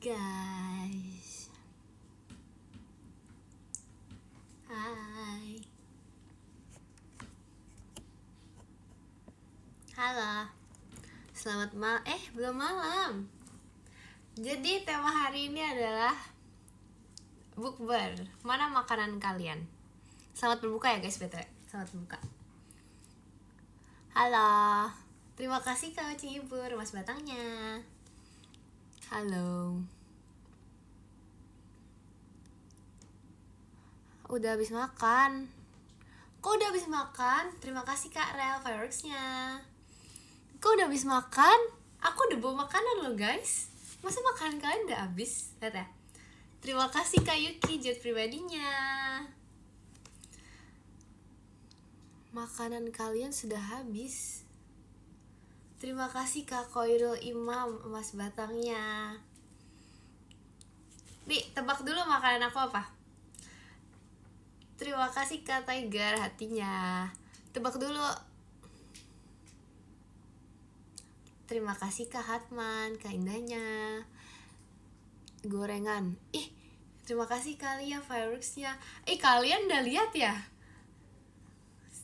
guys. Hai. Halo. Selamat belum malam. Jadi tema hari ini adalah bukber. Mana makanan kalian? Selamat berbuka ya guys, BTW. Selamat berbuka. Halo. Terima kasih Kak Cibur, Mas Batangnya. Halo. Udah habis makan. Kok udah habis makan? Terima kasih Kak Rel fireworksnya. Kok udah habis makan? Aku udah bawa makanan loh guys. Masa makanan kalian udah habis? Lihat ya. Terima kasih Kak Yuki jet pribadinya. Makanan kalian sudah habis. Terima kasih Kak Koirul Imam, Mas Batangnya. Nih, tebak dulu makanan aku apa? Terima kasih Kak Tiger hatinya. Tebak dulu. Terima kasih Kak Hatman, Kak Indahnya. Gorengan. Terima kasih kalian fireworksnya. Kalian udah lihat ya?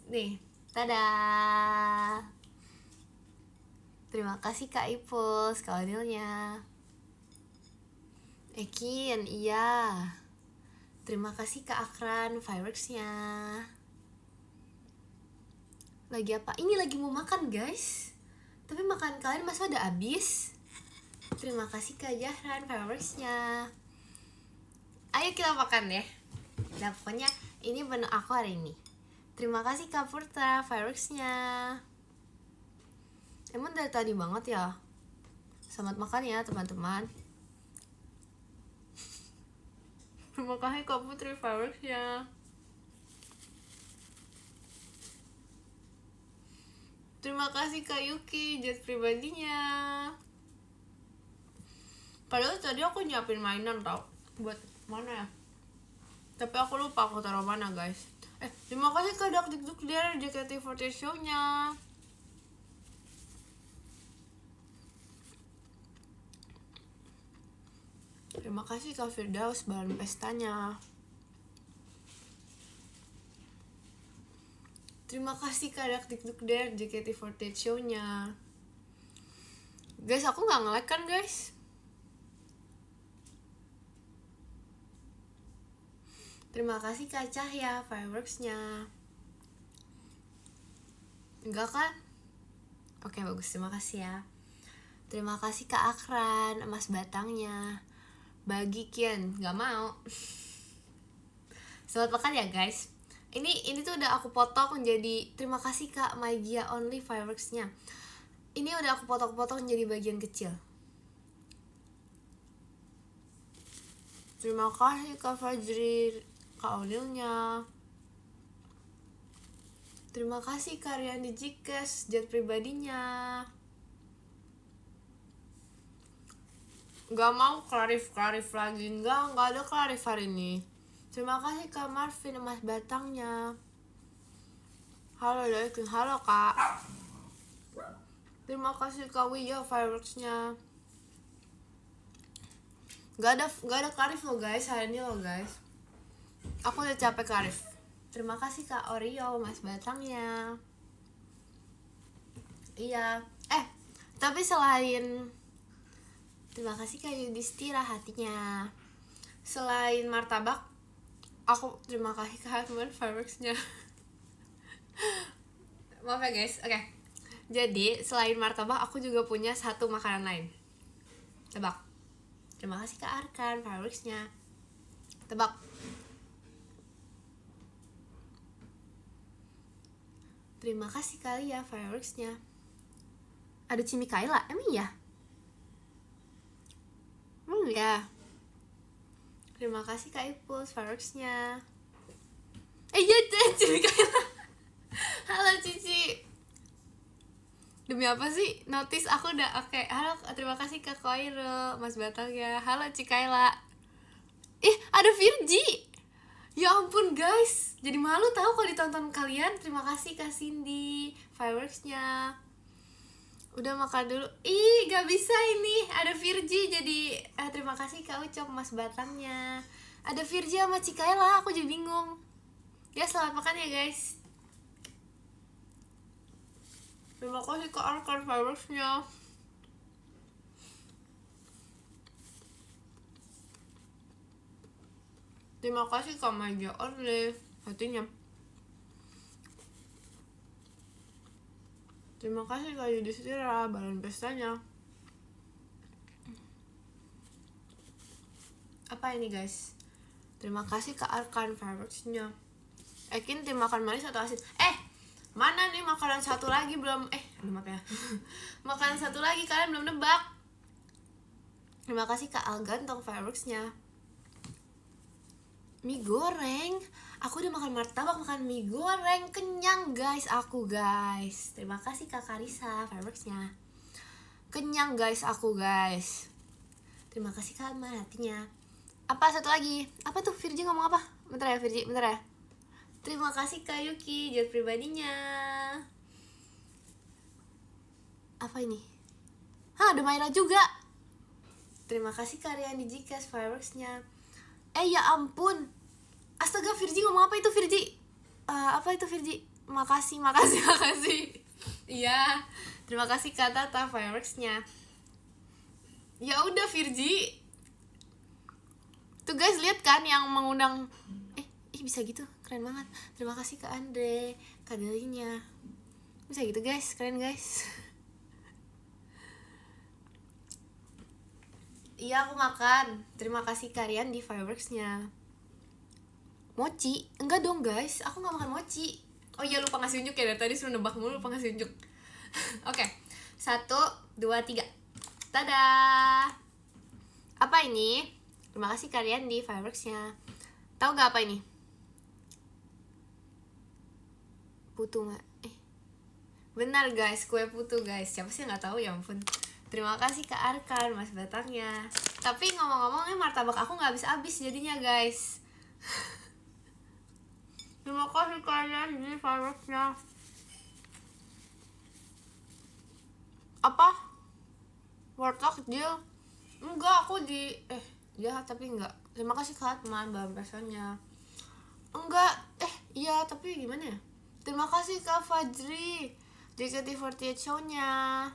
Nih, tada. Terima kasih Kak Ipul, Kak Nilnya. Ekin, iya. Terima kasih Kak Akran, fireworksnya. Lagi apa? Ini lagi mau makan guys. Tapi makan kalian masa udah habis? Terima kasih Kak Jahran, fireworksnya. Ayo kita makan ya. Nah pokoknya ini menu aku hari ini. Terima kasih Kak Purta, fireworksnya. Emang dari tadi banget ya. Selamat makan ya teman-teman. Terima kasih Kak Putri, fireworksnya. Terima kasih Kak Yuki jet pribadinya. Padahal tadi aku nyiapin mainan tau. Buat mana ya? Tapi aku lupa aku taruh mana guys. Terima kasih Kak Dakdikduk dari JKT48 show-nya. Terima kasih Kak Firdaus bahan pestanya. Terima kasih Kak Dakdikduk dari JKT48 show-nya. Guys, aku gak nge-like kan guys? Terima kasih Kak Cahya, fireworksnya. Enggak kan? Oke bagus, terima kasih ya. Terima kasih Kak Akran, Mas Batangnya. Bagi Kian, gak mau. Selamat makan ya guys. Ini tuh udah aku potong jadi terima kasih Kak Magia Only fireworksnya. Ini udah aku potong-potong jadi bagian kecil. Terima kasih Kak Fajri, Kak Audilnya. Terima kasih Kak Riandi Jikes jet pribadinya. Gak mau klarif lagi. Gak ada klarif hari ini. Terima kasih Kak Marvin, Mas Batangnya. Halo Daikin, halo Kak. Terima kasih Kak Wija fireworksnya. Gak ada klarif lo guys hari ini lo guys. Aku udah capek klarif. Terima kasih Kak Oreo, Mas Batangnya. Iya. Tapi selain terima kasih Kak Yudhistira hatinya. Selain martabak, aku terima kasih Kak Hatman fireworksnya. Maaf ya guys. Oke. Jadi selain martabak aku juga punya satu makanan lain. Tebak. Terima kasih Kak Arkan fireworksnya. Tebak. Terima kasih kali ya fireworksnya. Ada Cimikaila, emang iya? Ya. Terima kasih Kak Ipul fireworksnya. Iya Cimikaila. Halo Cici. Demi apa sih? Notice aku udah oke. Halo, terima kasih Kak Koirul, Mas Batangnya. Halo Cikaila. Ada Virgi. Ya ampun guys. Jadi malu tahu kalau ditonton kalian. Terima kasih Kak Cindy fireworksnya. Udah makan dulu. Ih, gak bisa ini. Ada Virgi jadi terima kasih Kak Ucok Mas Batangnya. Ada Virgi sama Cikaela, aku jadi bingung. Ya selamat makan ya guys. Terima kasih Kak Arkan Fireworks-nya. Terima kasih Kak Maja Orle hatinya. Terima kasih Kak Yudhistira balon pestanya. Apa ini guys? Terima kasih Kak Arkan Fireworks-nya. Ekin tim makan manis atau asin? Mana nih makanan satu lagi belum maaf ya. Makanan satu lagi kalian belum nebak. Terima kasih Kak Algantong Fireworks-nya. Mie goreng. Aku udah makan martabak, makan mie goreng. Kenyang guys, aku guys. Terima kasih Kak Karisa Fireworks-nya. Kenyang guys, aku guys. Terima kasih Kak hatinya. Apa satu lagi? Apa tuh Virgi ngomong apa? Bentar ya Virgi, bentar ya. Terima kasih Kak Yuki jet pribadinya. Apa ini? Ada Maira juga. Terima kasih Kak Riani Jikas Fireworks-nya. Ya ampun. Astaga Virgi ngomong apa itu Virgi? Apa itu Virgi? Makasih. Iya. Terima kasih Kak Tata Fireworks-nya. Ya udah Virgi. Tuh guys lihat kan yang mengundang bisa gitu, keren banget. Terima kasih Kak Andre, Kak Delinya. Bisa gitu guys, keren guys. Iya aku makan. Terima kasih Karian di Fireworks-nya. Mochi? Enggak dong guys, aku gak makan mochi. Oh iya lupa ngasih unjuk ya, dari tadi suruh nebak mulu lupa ngasih unjuk. Oke, 1, 2, 3. Dadah. Apa ini? Terima kasih Karian di Fireworks-nya. Tahu gak apa ini? Putu nggak? Benar guys, kue putu guys. Siapa sih nggak tahu ya ampun. Terima kasih Kak Arkan Mas Batangnya. Tapi ngomong-ngomong martabak aku nggak habis-habis jadinya guys. Terima kasih kalian di Fireworks-nya. Apa? Warteg deal? Enggak, aku di ya tapi enggak. Terima kasih Kak teman bahan pesannya. Enggak, iya tapi gimana ya? Terima kasih Kak Fajri JKT48 show-nya.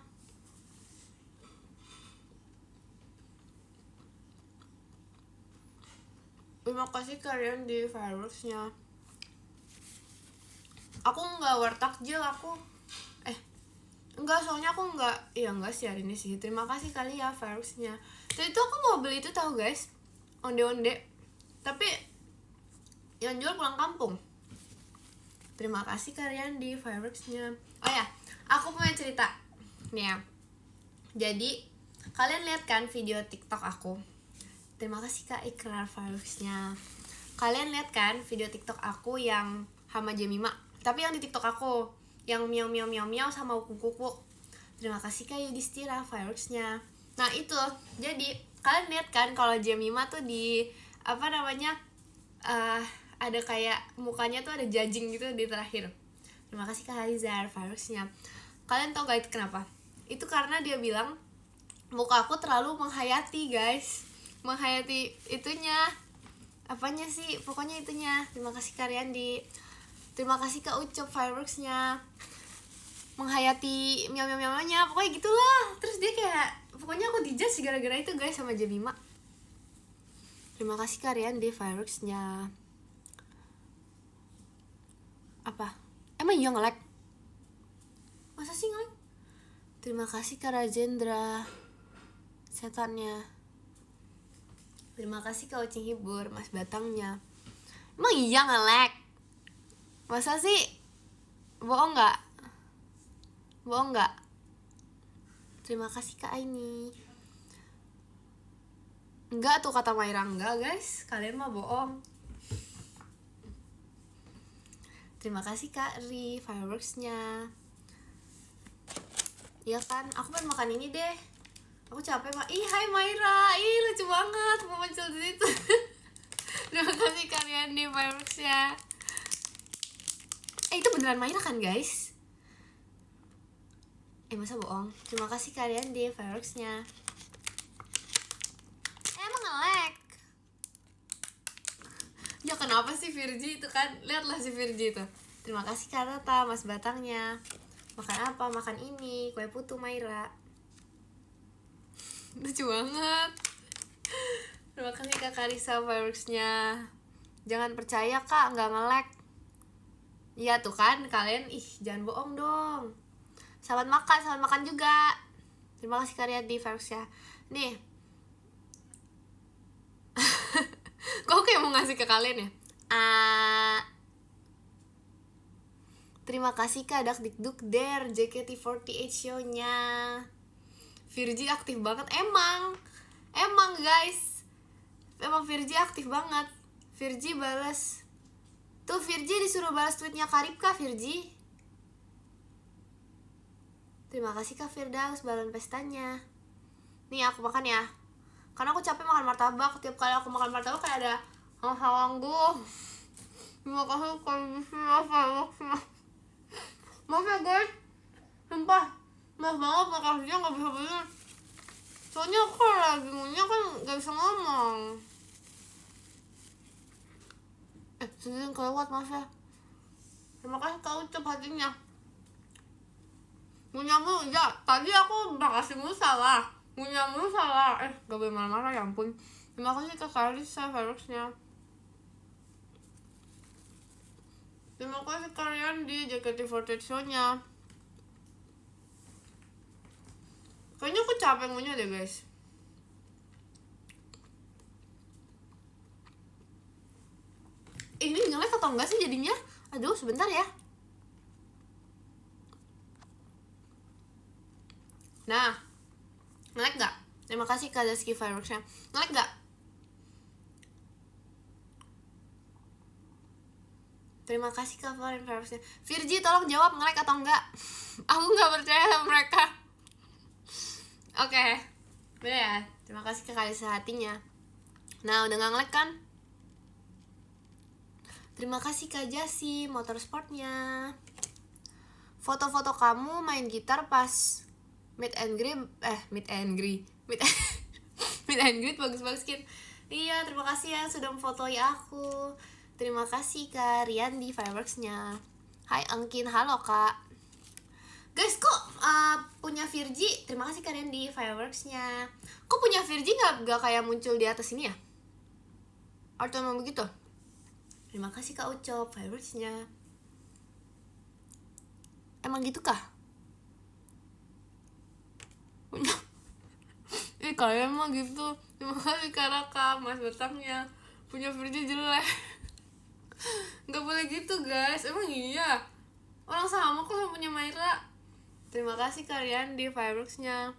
Terima kasih kalian di Fireworks-nya. Aku nggak wartakjil aku. Enggak, soalnya aku enggak sih hari ini sih. Terima kasih kali ya Fireworks-nya. Tadi tuh aku mau beli itu tahu guys, onde-onde. Tapi yang jual pulang kampung. Terima kasih kalian di Fireworks-nya. Oh ya, aku punya cerita nih ya. Jadi kalian lihat kan video TikTok aku? Terima kasih Kak Ikrar Fireworks-nya. Kalian lihat kan video TikTok aku yang Hama Jemima? Tapi yang di TikTok aku yang miau sama kuku. Terima kasih Kak Yudhistira Fireworks-nya. Nah itu, jadi kalian lihat kan kalau Jemima tuh di ada kayak mukanya tuh ada judging gitu di terakhir. Terima kasih Kak Harizar Fireworks-nya. Kalian tau gak itu kenapa? Itu karena dia bilang muka aku terlalu menghayati guys. Menghayati itunya. Apanya sih? Pokoknya itunya. Terima kasih kalian di. Terima kasih Kak Ucap Fireworks-nya. Menghayati miau-miau-nya. Pokoknya gitulah. Terus dia kayak pokoknya aku dijudge gara-gara itu guys sama Jemima. Terima kasih kalian di Fireworks-nya. Apa? Emang iya nge-lag? Masa sih nge-lag? Terima kasih Kak Rajendra setannya. Terima kasih Kak Ucing Hibur Mas Batangnya. Emang iya nge-lag? Masa sih? Bohong gak? Bohong gak? Terima kasih Kak Aini. Enggak tuh kata Maira enggak guys. Kalian mah bohong. Terima kasih Kak Ri Fireworks-nya. Iya kan, aku pengen makan ini deh. Aku capek Mak. Ih, hai Maira. Ih, lucu banget mau muncul di situ. Terima kasih kalian di Fireworks-nya. Itu beneran Maira kan guys? Masa bohong? Terima kasih kalian di fireworksnya. Emang nge-lag. Ya kenapa sih Virgi itu kan? Lihatlah si Virgi itu. Terima kasih Kak Tata, Mas Batangnya. Makan apa? Makan ini, kue putu Maira. Lucu banget. Terima kasih Kak Karisa fireworksnya. Jangan percaya Kak, nggak nge-lag. Iya tuh kan, kalian jangan bohong dong. Selamat makan juga. Terima kasih kalian di fireworksnya. Nih. Kok kayak mau ngasih ke kalian ya? Terima kasih Kak Dakdikduk Der JKT48 show-nya. Virgi aktif banget. Emang guys, emang Virgi aktif banget. Virgi balas. Tuh Virgi disuruh balas tweetnya Karipka Virgi. Terima kasih Kak Firdaus balon pestanya. Nih aku makan ya. Karena aku capek makan martabak. Tiap kali aku makan martabak kayak ada hawanggu. Terima kasih kalian. Maaf ya guys. Sumpah, maaf banget makasihnya gak bisa bener. Soalnya aku lagi ngunyah kan gak bisa ngomong. Sedih kelewat, maaf ya. Terima kasih Kak Ucup hatinya. Ngunyahmu, ya tadi aku makasihmu salah. Ngunyahmu salah. Gak boleh marah-marah ya ampun. Terima kasih Kak Karisa fireworksnya. Terima kasih kalian di JKT48 show-nya. Kayaknya aku capek ngunyah deh guys. Ini nge-lag atau enggak sih jadinya? Aduh sebentar ya. Nah, nge-lag gak? Terima kasih Kak Daski fireworksnya. Nge-lag gak? Terima kasih Kak Florin fireworksnya. Virgi tolong jawab nge-lag atau enggak. Aku gak percaya sama mereka. Oke, beda ya. Terima kasih Kak Kalisa hatinya. Nah udah gak nge-lag kan? Terima kasih Kak Jasi motorsportnya. Foto-foto kamu main gitar pas meet and greet bagus-bagus Kit. Iya terima kasih ya sudah memfotoi aku. Terima kasih Kak Rian di fireworksnya. Hai Angkin, halo Kak. Guys kok punya Virgi. Terima kasih kalian di fireworksnya. Kok punya Virgi gak kayak muncul di atas ini ya? Atau memang begitu? Terima kasih Kak Ucop fireworksnya. Emang gitu kah? Kalian mah gitu. Terima kasih Kak Raka, Mas Batangnya. Punya Virgi jelek. Gak boleh gitu guys. Emang iya? Orang sama kok sama punya Maira. Terima kasih kalian di fireworksnya.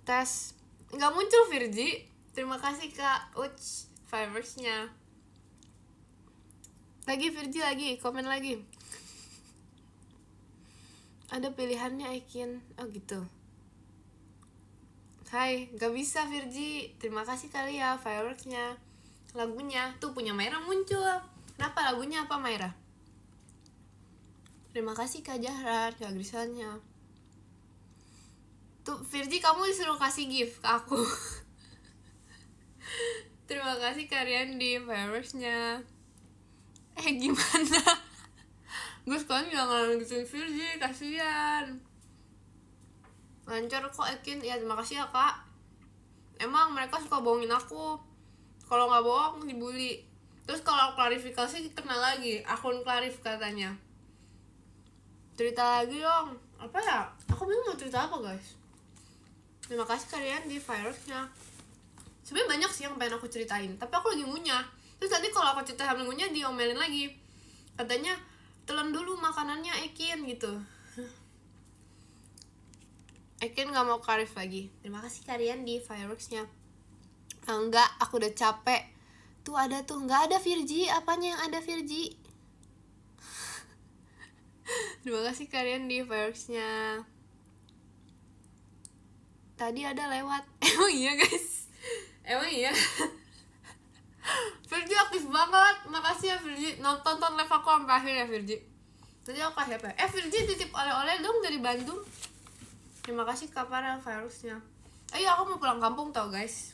Tes nggak muncul Virgi. Terima kasih Kak Uch fireworksnya. Lagi Virgi lagi, komen lagi. Ada pilihannya Ekin. Oh gitu. Hai, gak bisa Virgi. Terima kasih kali ya fireworksnya. Lagunya tuh punya Maira muncul. Kenapa lagunya apa Maira? Terima kasih Kak Jahran, Kak Grisannya. Tuh Virgi kamu disuruh kasih gift ke aku. Terima kasih kalian di fireworksnya. Gimana? Gue sekarang jangan gituin Virgi, kasihan. Lancar kok Ekin. Ya terima kasih ya Kak. Emang mereka suka bohongin aku. Kalau nggak bohong dibully. Terus kalau klarifikasi kena lagi. Akun Klarif katanya. Cerita lagi dong. Apa ya? Aku bingung mau cerita apa guys. Terima kasih kalian di fireworksnya. Sebenarnya banyak sih yang pengen aku ceritain, tapi aku lagi ngunyah. Terus nanti kalau aku cerita sambil ngunyah diomelin lagi. Katanya telan dulu makanannya Ekin gitu. Ekin gak mau Karif lagi. Terima kasih kalian di fireworksnya. Enggak, aku udah capek. Tuh ada tuh, nggak ada Virgi. Apanya yang ada Virgi? Terima kasih kalian di fireworksnya. Tadi ada lewat. Emang iya guys? Emang iya? Virgi aktif banget. Makasih ya Virgi. Tonton live aku sampai akhir ya Virgi. Tadi aku kasih apa? Virgi titip oleh-oleh dong dari Bandung. Terima kasih Kak Farel fireworksnya. Ayo aku mau pulang kampung tau guys.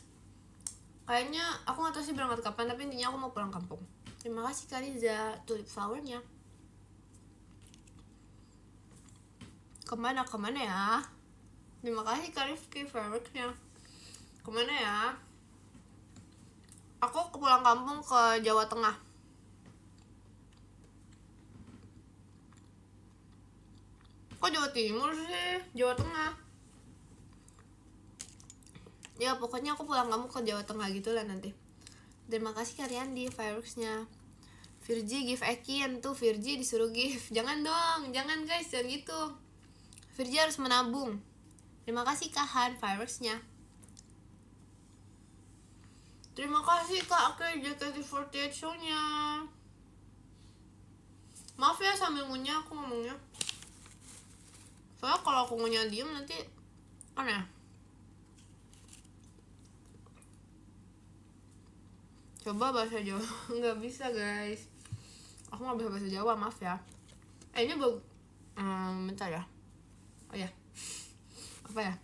Kayaknya aku gak tahu sih berangkat kapan, tapi intinya aku mau pulang kampung. Terima kasih Kak Riza tulip flowernya. Kemana ya? Terima kasih Kak Rifki fireworksnya. Kemana ya? Aku pulang kampung ke Jawa Tengah. Kok Jawa Timur sih? Jawa Tengah. Ya pokoknya aku pulang kampung ke Jawa Tengah gitu lah nanti. Terima kasih kalian di fireworksnya. Virgi give Ekin tuh, Virgi disuruh give. Jangan dong, jangan guys, jangan gitu. Virgi harus menabung. Terima kasih Kak Han fireworksnya. Terima kasih Kak JKT48 show-nya. Maaf ya sambil ngunyah aku ngomongnya. Soalnya kalau aku ngunyah diem nanti aneh. Coba bahasa Jawa. Nggak bisa guys. Aku nggak bisa bahasa Jawa, maaf ya. Ini bagus. Bentar ya. Oh ya. Apa ya?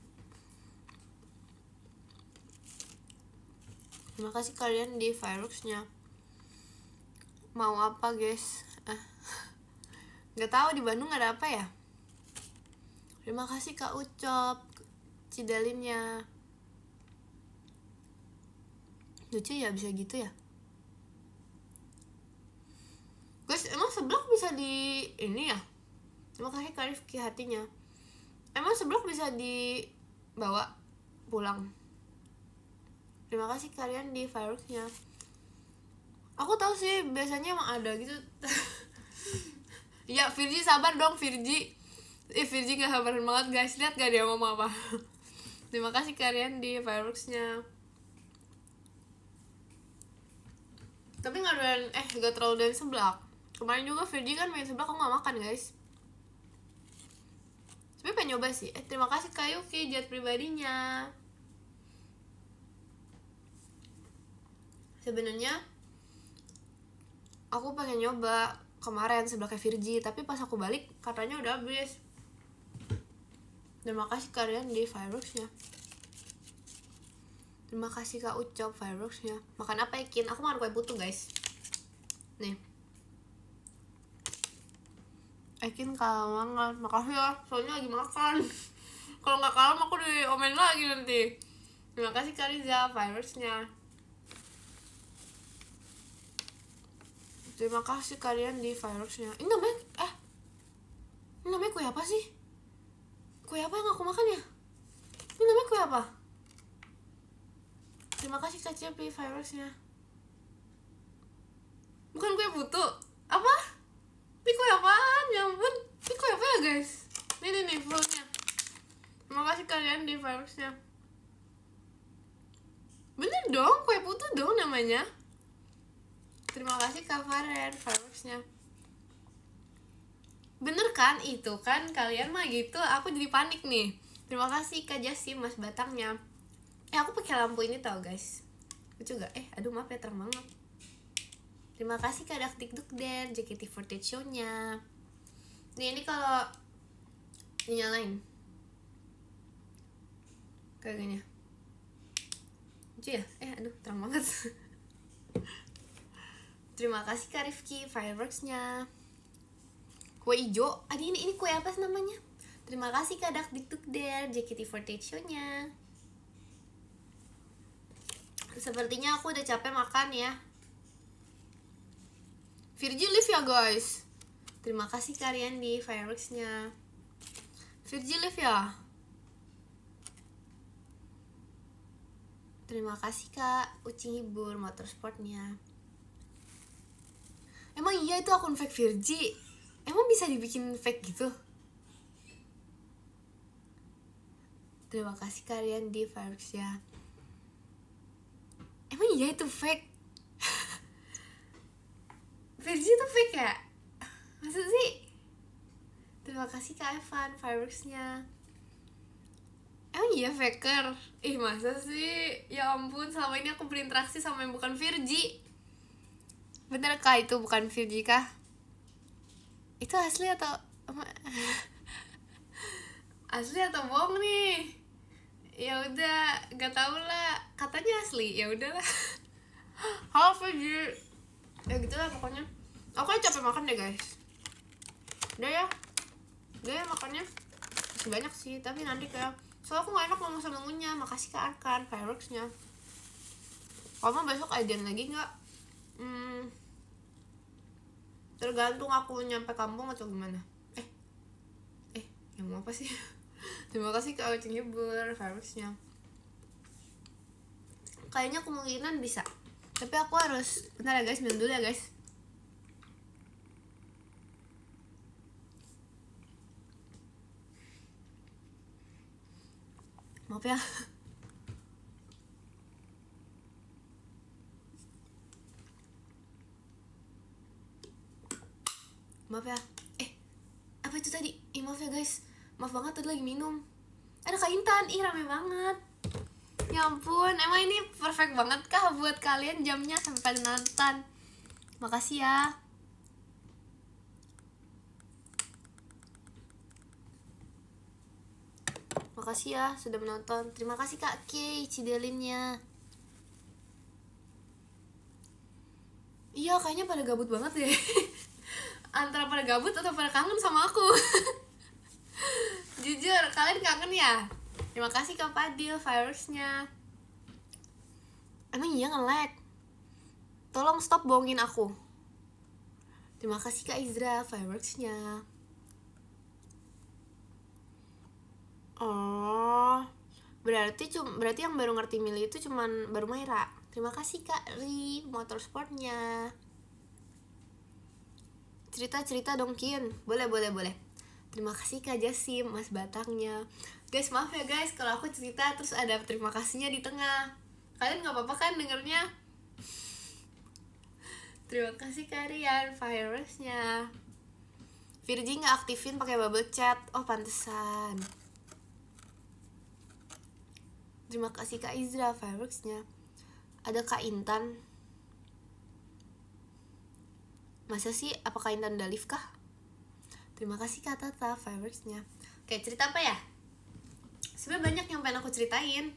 Terima kasih kalian di fireworksnya. Mau apa guys? Nggak tahu di Bandung ada apa ya. Terima kasih Kak Ucop Cidalinnya. Lucu ya bisa gitu ya guys. Emang seblak bisa di ini ya? Terima kasih Kak Rifki hatinya. Emang seblak bisa dibawa pulang? Terima kasih kalian di fireworksnya. Aku tahu sih biasanya emang ada gitu. Ya Virgi sabar dong Virgi. Virgi gak sabaran banget guys. Lihat gak dia ngomong apa. Terima kasih kalian di fireworksnya. Tapi gak terlalu doyan seblak. Kemarin juga Virgi kan main seblak, aku gak makan guys. Tapi pengen nyoba sih. Terima kasih Kak Yuki jet pribadinya. Sebenarnya aku pengen nyoba kemarin seblaknya Virgi, tapi pas aku balik katanya udah habis. Terima kasih kalian di fireworksnya. Terima kasih Kak Ucop fireworksnya. Makan apa Ekin? Aku makan kue putu guys. Nih Ekin kalem banget. Makasih ya, soalnya lagi makan. Kalau nggak kalem aku diomelin lagi nanti. Terima kasih Kak Riza fireworksnya. Terima kasih kalian di fireworksnya. Ini namanya kue apa sih? Kue apa yang aku makan ya? Ini namanya kue apa? Terima kasih Kak Cepi fireworksnya. Bukan kue putu. Apa? Ini kue apaan? Ya ampun. Ini kue apa ya guys? Nih fullnya. Terima kasih kalian di fireworksnya. Bener dong, kue putu dong namanya. Terima kasih Kak Farel fireworksnya. Bener kan? Itu kan kalian mah gitu. Aku jadi panik nih. Terima kasih Kak Jasim Mas Batangnya. Aku pakai lampu ini tau guys. Lucu gak? Aduh maaf ya terang banget. Terima kasih Kak Daktik Dukden JKT48 show-nya. Nih ini kalau dinyalain kayak gini. Lucu ya? Aduh terang banget. Terima kasih Kak Rifki fireworksnya. Kue ijo. Ini kue apa sih namanya? Terima kasih Kak Daktik Dukden JKT48 show-nya. Sepertinya aku udah capek makan ya. Virgi live ya guys. Terima kasih kalian di fireworksnya. Virgi live ya. Terima kasih Kak Ucing Hibur Motorsportnya. Emang iya itu akun fake Virgi? Emang bisa dibikin fake gitu? Terima kasih kalian di fireworksnya. Emang iya itu fake? Virgi itu fake ya? Maksud sih? Terima kasih Kak Evan fireworksnya. Emang iya faker? Masa sih? Ya ampun, selama ini aku berinteraksi sama yang bukan Virgi. Bener kah itu bukan Virgi kah? Itu asli atau asli atau bohong nih? Ya udah, nggak tahu lah, katanya asli, ya udahlah. Apa sih ya gitulah pokoknya. Aku capek makan deh guys, udah ya makannya masih banyak sih, tapi nanti kayak soalnya aku nggak enak ngomong sama ngunya. Makasih ke Arkan fireworksnya. Kamu besok ajan lagi nggak? Tergantung aku nyampe kampung atau gimana. Yang mau apa sih? Terima kasih ke Acing Nyebur fireworksnya. Kayaknya kemungkinan bisa, tapi aku harus bentar ya guys, minum dulu ya guys. Maaf ya. Maaf ya. Apa itu tadi? Maaf ya guys. Maaf banget tadi lagi minum. Ada Kak Intan. Rame banget. Ya ampun, emang ini perfect banget kah buat kalian jamnya sampai pada nonton. Makasih ya. Makasih ya sudah menonton. Terima kasih Kak Kay Cidelinnya. Iya, kayaknya pada gabut banget deh. Antara pada gabut atau pada kangen sama aku. Jujur, kalian kangen ya? Terima kasih Kak Padil fireworksnya. Emang iya nge-lag? Tolong stop bohongin aku. Terima kasih Kak Izra fireworksnya. Oh, berarti yang baru ngerti milih itu cuman baru Maira. Terima kasih Kak Ri motorsportnya. Cerita dong Kin. Boleh. Terima kasih Kak Jasim Mas Batangnya. Guys, maaf ya guys kalau aku cerita terus ada terima kasihnya di tengah. Kalian nggak apa-apa kan dengernya? Terima kasih Kak Rian fireworksnya. Virgi nggak aktifin pakai bubble chat. Oh pantesan. Terima kasih Kak Izra fireworksnya. Ada Kak Intan. Masa sih? Apa Kak Intan udah live kah? Terima kasih Kak Tata fireworksnya. Oke, cerita apa ya? Sebenarnya banyak yang pengen aku ceritain.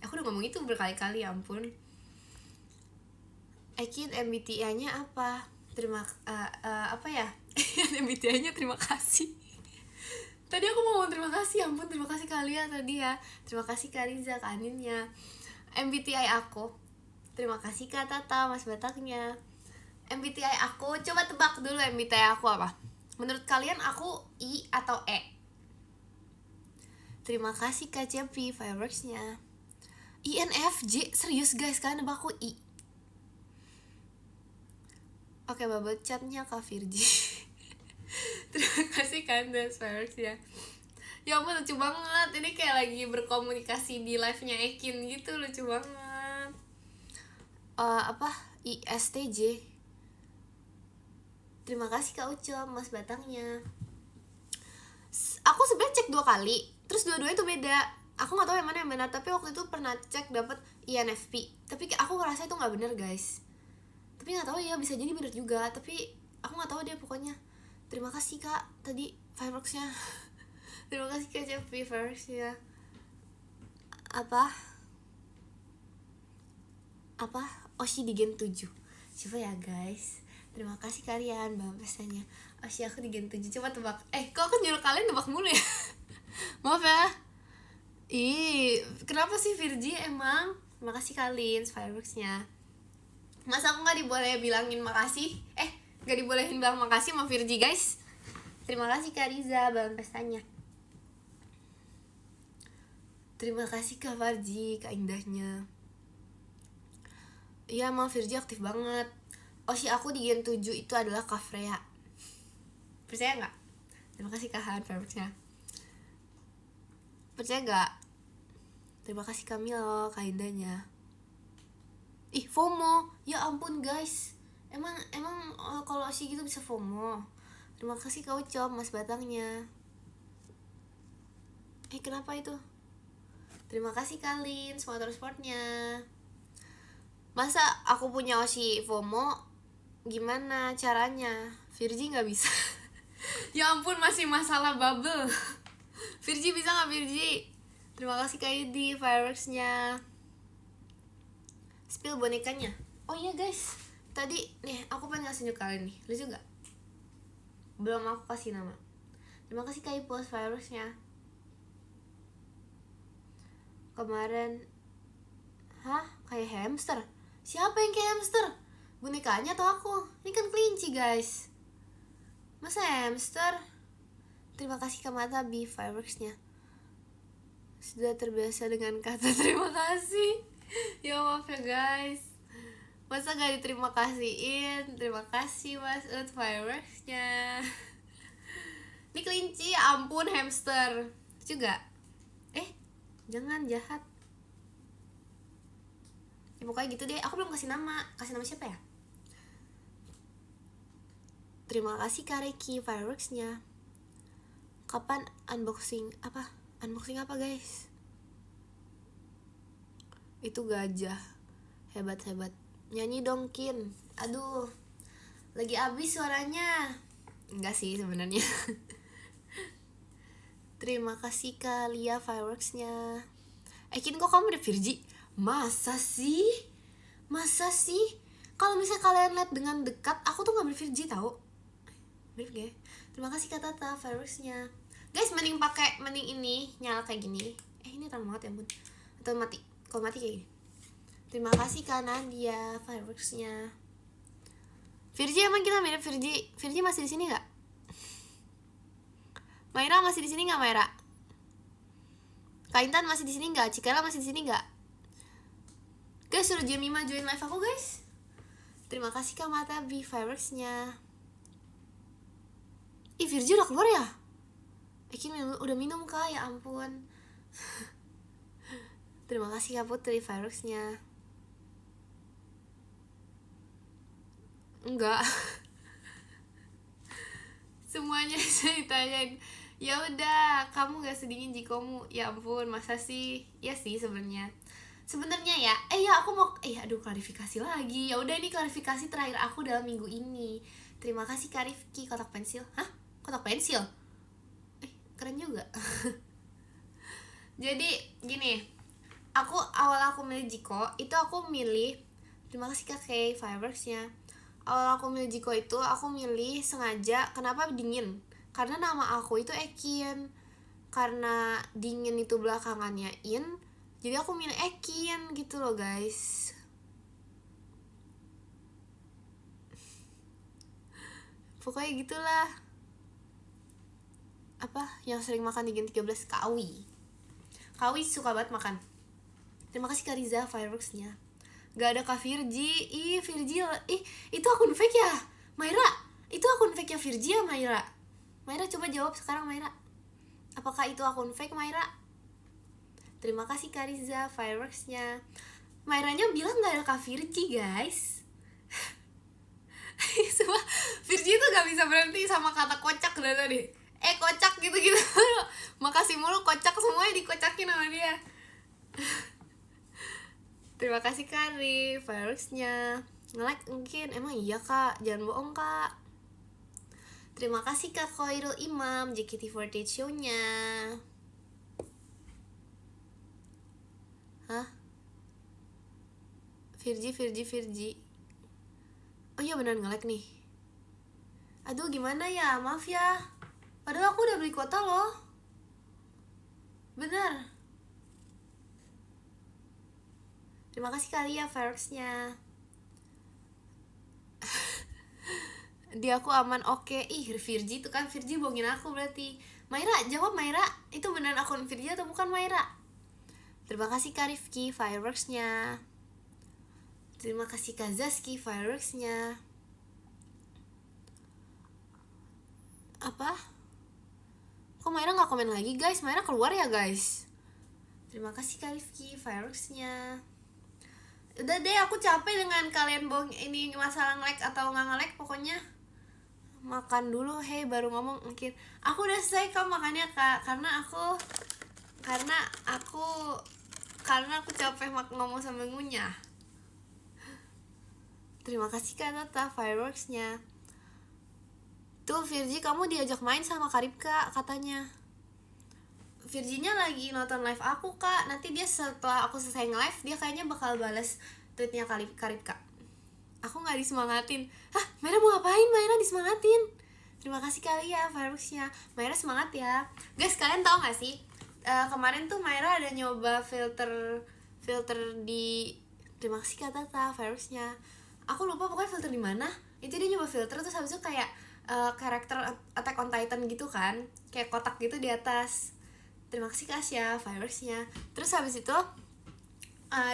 Aku udah ngomong itu berkali-kali, ya ampun. Ekin MBTI-nya apa? Apa ya? MBTI-nya terima kasih. Tadi aku mau ngomong terima kasih, ampun. Terima kasih kalian tadi ya. Terima kasih Kak Riza, Kak Aninnya. MBTI aku. Terima kasih Kak Tata, Mas Bataknya. MBTI aku, coba tebak dulu MBTI aku apa? Menurut kalian aku I atau E? Terima kasih Kak Cepi fireworksnya. INFJ, serius guys, kalian nebak aku I. Oke, bubble chatnya Kak Virgi. Terima kasih Kandas fireworksnya. Ya ampun, lucu banget. Ini kayak lagi berkomunikasi di live-nya Ekin gitu, lucu banget. ISTJ. Terima kasih Kak Ucom, Mas Batangnya. Aku sebenarnya cek 2 kali, terus dua-duanya tuh beda. Aku nggak tahu yang mana yang benar, tapi waktu itu pernah cek dapet INFP. Tapi aku ngerasa itu nggak benar guys. Tapi nggak tahu ya, bisa jadi benar juga. Tapi aku nggak tahu deh pokoknya. Terima kasih Kak tadi fireworksnya. Terima kasih Kak Cepi fireworksnya. Apa? Oshi di Gen 7. Coba ya guys. Terima kasih kalian Bang pesannya. Oshi aku di Gen 7. Coba tebak. Kok aku nyuruh kalian tebak mulu ya? Maaf ya. Kenapa sih Virgi emang? Terima kasih kalian fireworksnya. Masa aku gak dibolehin bilangin makasih? Gak dibolehin bilang makasih sama Virgi guys. Terima kasih Kak Riza Bang pesannya. Terima kasih Kak Farji, Kak Indahnya. Iya emang Virgi aktif banget. Oshi aku di Gen 7 itu adalah Kak Freya. Percaya gak? Terima kasih Kak Han fireworksnya. Percaya gak? Terima kasih Kamil, Kak Indahnya. FOMO. Ya ampun guys. Emang kalau Oshi gitu bisa FOMO. Terima kasih Kak Ucom, Mas Batangnya. Kenapa itu? Terima kasih Kalin, motorsportnya. Masa aku punya Oshi FOMO? Gimana caranya? Virgi gak bisa. Ya ampun, masih masalah bubble. Virgi bisa nggak Virgi? Terima kasih Kak Yudi fireworksnya. Spill bonekanya. Oh iya guys, tadi nih aku pengen ngasih tunjuk kalian nih, lucu gak? Belum aku kasih nama. Terima kasih Kak Ipos fireworksnya. Kemarin, hah? Kayak hamster? Siapa yang kayak hamster? Bonekanya atau aku? Ini kan kelinci guys. Masa hamster? Terima kasih Kak Mata B fireworksnya. Sudah terbiasa dengan kata terima kasih. Ya maaf ya guys, masa gak diterima kasihin. Terima kasih Mas Ut fireworksnya. Ini kelinci, ya ampun hamster juga. Jangan jahat. Ya pokoknya gitu deh. Aku belum kasih nama. Kasih nama siapa ya? Terima kasih Kak Reki fireworksnya. Kapan unboxing apa? Unboxing apa guys? Itu gajah. Hebat-hebat. Nyanyi dong Kin. Aduh, lagi abis suaranya. Enggak sih sebenarnya. Terima kasih Kak Lia fireworksnya. Kin, kok kamu udah Virgi? Masa sih? Kalau misalnya kalian lihat dengan dekat, aku tuh gak Virgi tau. Mirip gak ya? Terima kasih Kak Tata fireworksnya. Guys, mending ini nyala kayak gini. Ini terang banget ya ampun. Atau mati. Kalau mati kayak gini. Terima kasih Kak Nadia fireworksnya. Virgi, emang kita mirip Virgi? Virgi masih di sini nggak? Maira masih di sini nggak Maira? Kak Intan masih di sini nggak? Cikela masih di sini nggak? Guys, suruh jam 5 join live aku guys. Terima kasih Kak Mata B fireworksnya. Virgi udah keluar ya? Kin udah minum Kak, ya ampun. Terima kasih Kak Putri fireworksnya. Enggak. Semuanya saya ditanyain. Ya udah, kamu gak sedingin jikomu. Ya ampun, masa sih? Ya sih sebenarnya ya. Ya aku mau aduh klarifikasi lagi. Ya udah, ini klarifikasi terakhir aku dalam minggu ini. Terima kasih Kak Rifki. Kotak pensil. Hah? Kotak pensil? Keren juga. Jadi gini, awal aku milih Jiko itu aku milih. Terima kasih Kak Kay fireworksnya. Awal aku milih Jiko itu aku milih sengaja. Kenapa dingin? Karena nama aku itu Ekin. Karena dingin itu belakangannya In, jadi aku milih Ekin gitu loh guys. Pokoknya gitulah. Apa yang sering makan di Gen 13? Kawi suka banget makan. Terima kasih Kak Riza fireworksnya. Gak ada Kak Virgi. Virgi. Itu akun fake ya Maira? Itu akun fake ya Virgi ya Maira? Maira coba jawab sekarang Maira. Apakah itu akun fake Maira? Terima kasih Kak Riza fireworksnya. Mairanya bilang gak ada Kak Virgi guys. Sumpah, Virgi tuh gak bisa berhenti sama kata kocak dari tadi. Kocak gitu-gitu. Makasih mulu, kocak semuanya dikocakin sama dia. Terima kasih Kari fireworksnya. Nge-like mungkin. Emang iya Kak, jangan bohong Kak. Terima kasih Kak Khairul Imam JKT48 show-nya. Hah? Virgi. Oh iya beneran nge-like nih. Aduh gimana ya, maaf ya. Padahal aku udah beli kuota loh. Bener. Terima kasih kali ya fireworksnya. Di aku aman, oke. Virgi itu kan, Virgi bohongin aku berarti. Maira, jawab Maira. Itu beneran akun Virgi atau bukan Maira? Terima kasih Kak Rifki fireworksnya. Terima kasih Kak Zaski fireworksnya. Apa? Kok Maira gak komen lagi guys? Maira keluar ya guys? Terima kasih Kak Rifki fireworksnya. Udah deh, aku capek dengan kalian bohong ini masalah nge-like atau gak nge-like. Pokoknya makan dulu, baru ngomong mungkin. Aku udah selesai kok makannya Kak. Karena aku capek ngomong sambil ngunyah. Terima kasih Kak Tata fireworksnya. Tuh Virgi, kamu diajak main sama Karipka katanya. Virginya lagi nonton live aku kak. Nanti dia setelah aku selesai nge-live, dia kayaknya bakal balas tweetnya Karipka. Aku gak disemangatin. Hah, Maira mau ngapain? Maira disemangatin. Terima kasih kali ya fireworksnya. Maira semangat ya. Guys, kalian tau gak sih? Kemarin tuh Maira ada nyoba filter di, terima kasih kak Tata, fireworksnya. Aku lupa pokoknya filter di mana. Itu dia nyoba filter terus habis itu kayak karakter Attack on Titan gitu kan, kayak kotak gitu di atas. Terima kasih kak Asya, fireworksnya. Terus habis itu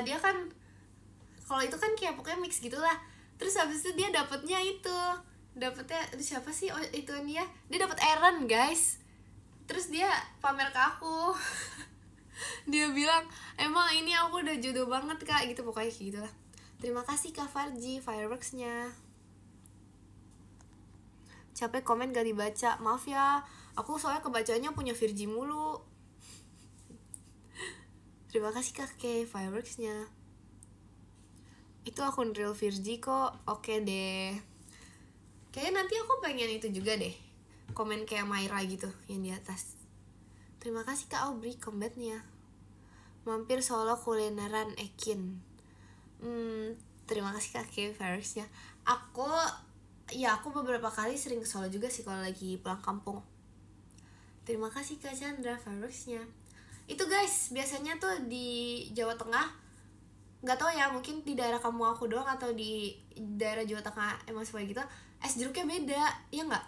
dia kan, kalau itu kan kayak pokoknya mix gitulah. Terus habis itu dia dapetnya siapa sih? Oh itu dia dapet Eren guys. Terus dia pamer ke aku. Dia bilang emang ini aku udah jodoh banget kak, gitu pokoknya kayak gitulah. Terima kasih kak Farji, fireworksnya. Capek komen gak dibaca, maaf ya, aku soalnya kebacanya punya Virgi mulu. Terima kasih kak K, fireworksnya. Itu akun real Virgi kok. Oke deh, kayaknya nanti aku pengen itu juga deh, komen kayak Maira gitu yang di atas. Terima kasih kak Aubrey combatnya. Mampir Solo kulineran Ekin. Terima kasih kak K, fireworksnya. Aku beberapa kali sering ke Solo juga sih kalau lagi pulang kampung. Terima kasih kak Chandra, fireworksnya. Itu guys, biasanya tuh di Jawa Tengah, nggak tahu ya, mungkin di daerah kamu aku doang atau di daerah Jawa Tengah emang seperti gitu, es jeruknya beda, ya nggak?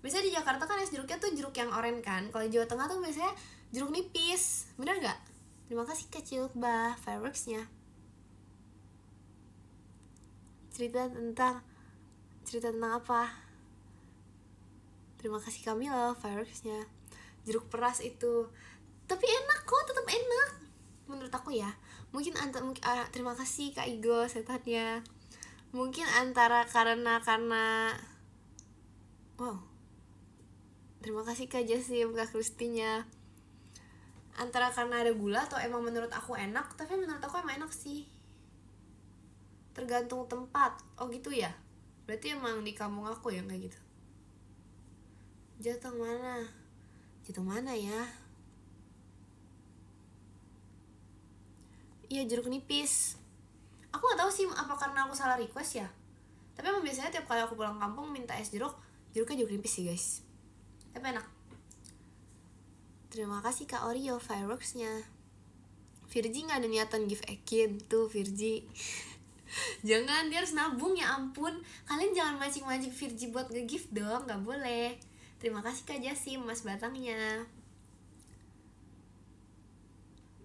Biasanya di Jakarta kan es jeruknya tuh jeruk yang oranye kan, kalau di Jawa Tengah tuh biasanya jeruk nipis, bener nggak? Terima kasih kak Cilba, fireworksnya. Cerita tentang apa? Terima kasih Kamila, fireworksnya. Jeruk peras itu, tapi enak kok, tetap enak menurut aku ya. Mungkin terima kasih kak Igo setannya. Mungkin antara karena wow, terima kasih kak Jasim, kak Kristinya. Antara karena ada gula atau emang menurut aku enak. Tapi menurut aku emang enak sih, tergantung tempat. Oh gitu ya, berarti emang di kampung aku yang kayak gitu. Jatuh mana ya? Iya jeruk nipis. Aku nggak tahu sih apa karena aku salah request ya. Tapi emang biasanya tiap kali aku pulang kampung minta es jeruknya jeruk nipis sih guys. Tapi enak. Terima kasih kak Oreo, fireworksnya. Virgi nggak ada niatan give Ekin tuh Virgi. Jangan, dia harus nabung, ya ampun. Kalian jangan mancing-mancing Virgi buat nge-gift dong, nggak boleh. Terima kasih kak Jasim, mas batangnya.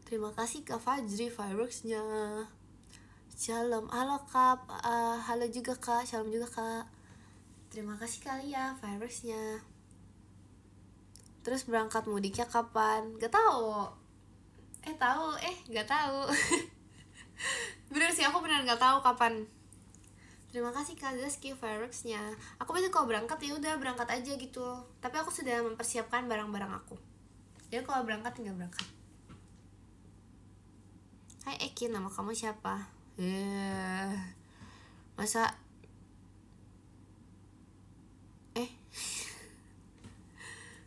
Terima kasih kak Fajri, fireworksnya. Shalom, halo kak, halo juga kak, shalom juga kak. Terima kasih kali ya fireworksnya. Terus berangkat mudiknya kapan? Gak tahu. Gak tahu. Bener sih, aku beneran gak tahu kapan. Terima kasih kak Zaski, fireworksnya. Aku biasanya kalau berangkat ya udah berangkat aja gitu. Tapi aku sudah mempersiapkan barang-barang aku. Jadi kalau berangkat tinggal berangkat. Hai Ekin, nama kamu siapa? Masa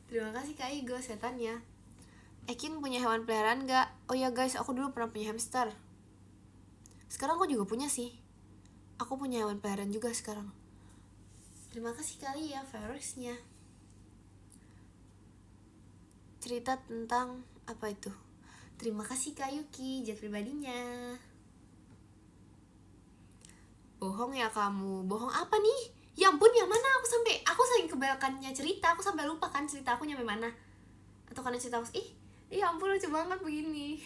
Terima kasih kak Igo setannya. Ekin punya hewan peliharaan gak? Oh ya guys, aku dulu pernah punya hamster. Sekarang aku juga punya sih. Aku punya hewan peliharaan juga sekarang. Terima kasih kali ya fireworksnya. Cerita tentang apa itu? Terima kasih kak Yuki, jet pribadinya. Bohong ya kamu. Bohong apa nih? Ya ampun, yang mana? Aku saking kebanyakannya cerita, aku sampai lupa kan cerita aku nyampe mana. Atau karena cerita aku ya ampun lucu banget begini.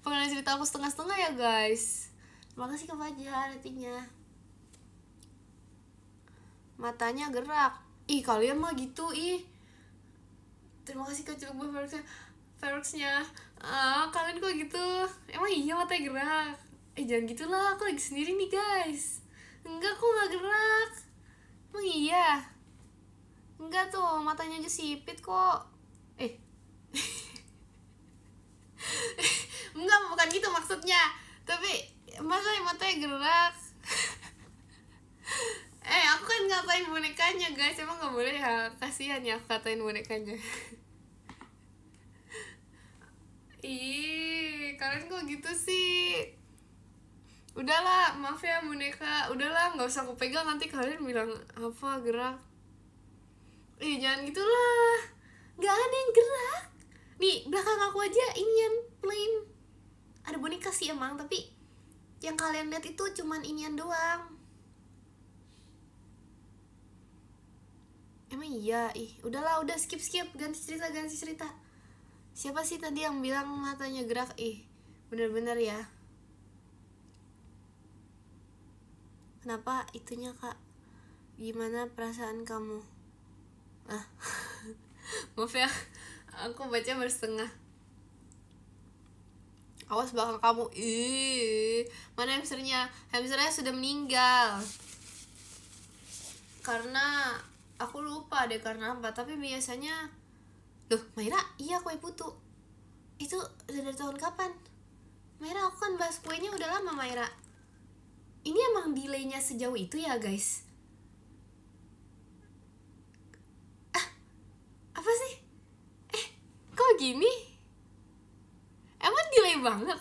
Pengen cerita aku setengah-setengah ya guys. Terima kasih Kak Fajar hatinya. Matanya gerak. Ih kalian mah gitu Terima kasih Kak Ciluk fireworksnya. Kalian kok gitu? Emang iya matanya gerak? Jangan gitulah, aku lagi sendiri nih guys. Enggak, kok gak gerak. Emang iya? Enggak tuh, matanya aja sipit kok. Enggak, bukan gitu maksudnya. Tapi masa matanya gerak? Aku kan ngatain bonekanya guys, emang nggak boleh ya? Kasihan ya aku katain bonekanya. Ih, kalian kok gitu sih? Udahlah, maaf ya boneka. Udahlah, nggak usah aku pegang, nanti kalian bilang apa gerak. Ih, jangan gitulah. Nggak ada yang gerak. Nih, belakang aku aja ini yang plain. Ada boneka sih emang, tapi yang kalian lihat itu cuman inian doang. Emang iya, udahlah, udah skip, ganti cerita. Siapa sih tadi yang bilang matanya gerak? Bener-bener ya. Kenapa itunya kak? Gimana perasaan kamu? Maaf ya, aku baca bersetengah. Awas belakang kamu. Mana hamsternya? Hamsternya sudah meninggal. Karena aku lupa deh karena apa, tapi biasanya loh, Maira, iya kue putu itu udah dari tahun kapan? Maira, aku kan bahas kuenya udah lama Maira. Ini emang delaynya sejauh itu ya guys? Apa sih? Kok gini? Emang delay banget?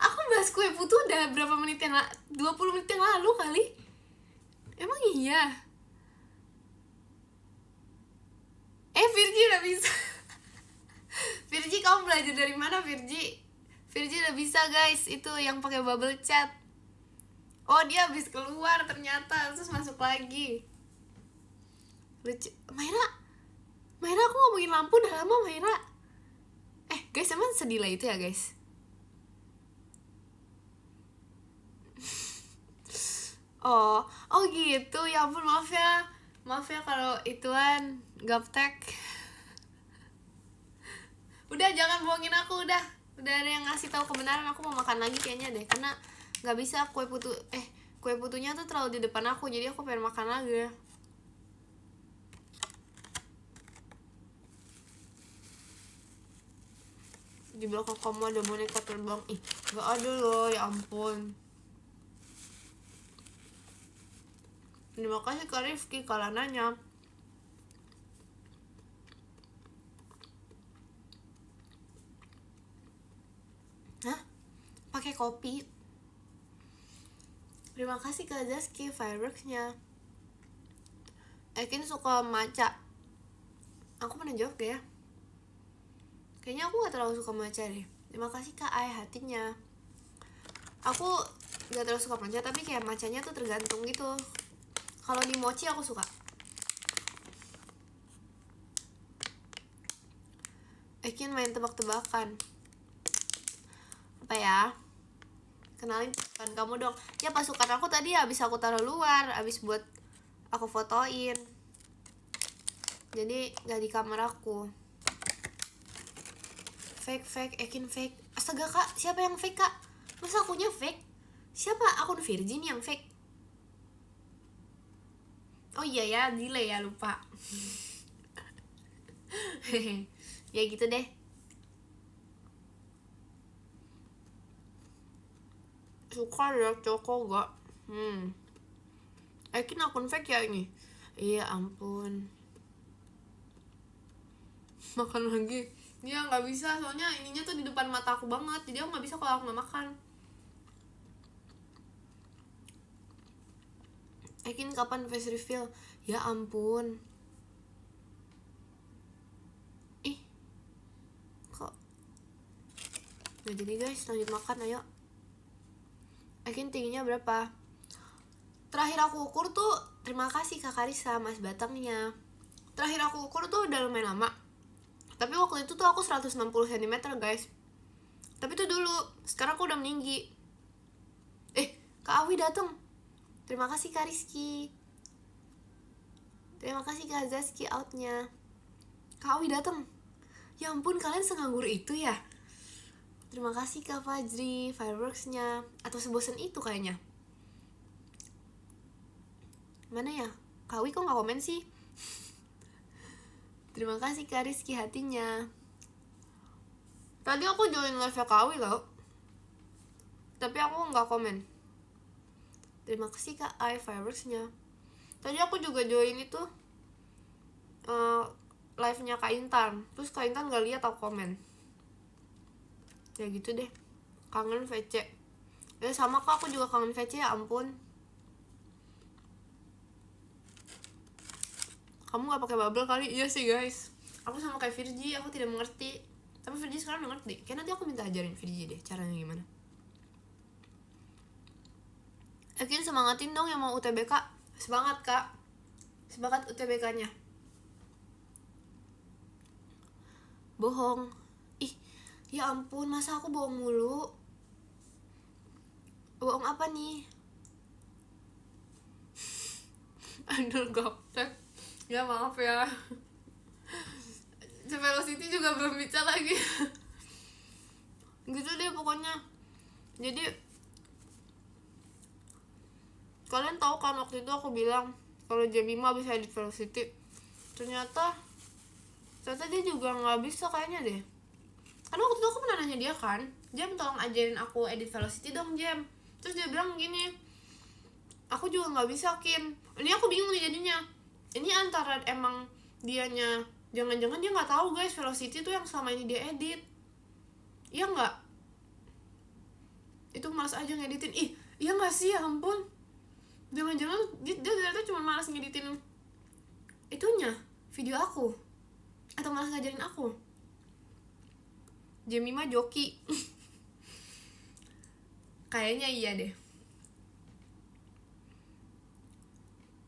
Aku bahas kue putu udah berapa menit yang 20 menit yang lalu kali. Emang iya? Virgi udah bisa. Virgi, kamu belajar dari mana Virgi? Virgi udah bisa guys, itu yang pakai bubble chat. Oh, dia habis keluar ternyata, terus masuk lagi. Lucu. Maira, aku ngomongin lampu udah lama Maira. Guys, emang sedih lah itu ya guys? Oh gitu, ya ampun, maaf ya kalau ituan gaptek. Udah, jangan bohongin aku, udah ada yang ngasih tahu kebenaran. Aku mau makan lagi kayaknya deh, karena nggak bisa kue putunya tuh terlalu di depan aku, jadi aku pengen makan lagi. Di belakang kamu ada boneka terbang. Nggak ada loh, ya ampun. Terima kasih Kak Rifki kalau nanya. Hah? Pakai kopi? Terima kasih Kak Zaski fireworksnya. Ekin suka matcha. Aku pernah jawab gak ya? Kayaknya aku gak terlalu suka matcha deh. Terima kasih Kak Ai hatinya. Aku gak terlalu suka matcha, tapi kayak matchanya tuh tergantung gitu. Kalau di mochi aku suka. Ekin main tebak-tebakan. Apa ya? Kenalin pasukan kamu dong. Ya, pasukan aku tadi habis aku taruh luar, habis buat aku fotoin. Jadi gak di kamar aku. Fake, Ekin fake. Astaga Kak, siapa yang fake Kak? Masa akunya fake? Siapa akun Virgin yang fake? Oh iya ya, delay ya, lupa. Ya gitu deh. Suka ya Coko gak? Ekin akun fake ya ini? Iya ampun. Makan lagi. Dia gak bisa, soalnya ininya tuh di depan mata aku banget. Jadi aku gak bisa kalau aku gak makan. Ekin kapan face reveal? Ya ampun. Kok gak jadi guys, lanjut makan ayo. Ekin tingginya berapa? Terakhir aku ukur tuh, terima kasih Kak Karisa, Mas Batangnya. Terakhir aku ukur tuh udah lumayan lama. Tapi waktu itu tuh aku 160 cm guys. Tapi tuh dulu, sekarang aku udah meninggi. Kak Awi dateng. Terima kasih Kak Rizky. Terima kasih Kak Zaski outnya. Kak Awi dateng. Ya ampun, kalian senganggur itu ya. Terima kasih Kak Fajri fireworksnya. Atau sebosen itu kayaknya. Mana ya? Kak Awi kok gak komen sih? Terima kasih Kak Rizky hatinya. Tadi aku join live Kak Awi loh, tapi aku gak komen. Terima kasih Kak Ai fireworksnya. Tadi aku juga join itu live-nya Kak Intan. Terus Kak Intan gak lihat aku komen. Ya gitu deh. Kangen VC. Ya sama Kak, aku juga kangen VC, ya ampun. Kamu gak pakai bubble kali? Iya sih guys. Aku sama kayak Virgi, aku tidak mengerti. Tapi Virgi sekarang udah ngerti. Kayak nanti aku minta ajarin Virgi deh caranya gimana. Akhirnya semangatin dong yang mau UTBK. Semangat Kak. Semangat UTBK-nya. Bohong. Ih, ya ampun, masa aku bohong mulu? Bohong apa nih? Aduh, gaptek. Ya maaf ya. Velocity juga belum bisa lagi. Gitu deh pokoknya. Jadi kalian tahu kan waktu itu aku bilang kalau Jemima bisa edit Velocity. Ternyata dia juga nggak bisa kayaknya deh. Karena waktu itu aku pernah nanya dia kan, Jam tolong ajarin aku edit Velocity dong Jam. Terus dia bilang gini, aku juga nggak bisa Kim. Ini aku bingung nih jadinya. Ini antara emang dianya, jangan-jangan dia nggak tahu guys Velocity tuh yang selama ini dia edit. Iya nggak? Itu malas aja ngeditin. Ih, iya nggak sih, ya ampun. Jangan-jangan dia ternyata cuma malas ngeditin itunya, video aku, atau malas ngajarin aku. Jemima joki. Kayaknya iya deh.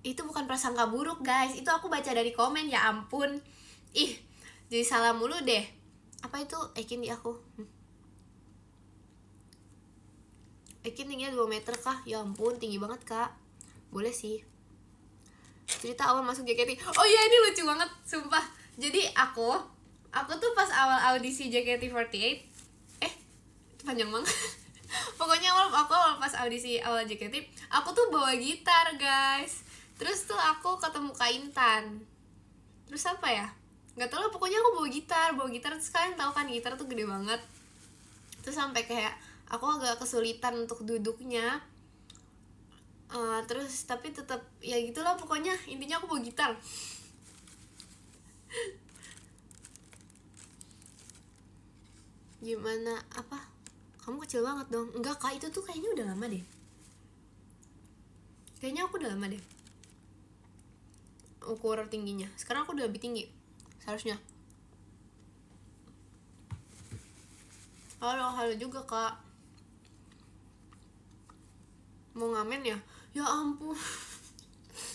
Itu bukan prasangka buruk guys, itu aku baca dari komen, ya ampun. Ih, jadi salah mulu deh. Apa itu? Ekin di aku. Ekin tingginya 2 meter kah? Ya ampun, tinggi banget kak. Boleh sih. Cerita awal masuk JKT. Oh iya, ini lucu banget, sumpah. Jadi aku tuh pas awal audisi JKT48. Panjang banget. Pokoknya aku pas audisi awal JKT, aku tuh bawa gitar guys. Terus tuh aku ketemu Kak Intan. Terus apa ya? Gak tau lah, pokoknya aku bawa gitar. Terus kalian tahu kan gitar tuh gede banget. Terus sampai kayak aku agak kesulitan untuk duduknya. Terus tapi tetap ya gitulah pokoknya, intinya aku bawa gitar. Gimana apa? Kamu kecil banget dong. Enggak kak, itu tuh kayaknya udah lama deh. Kayaknya aku udah lama deh ukur tingginya. Sekarang aku udah lebih tinggi seharusnya. Halo juga kak. Mau ngamen ya? Ya ampun.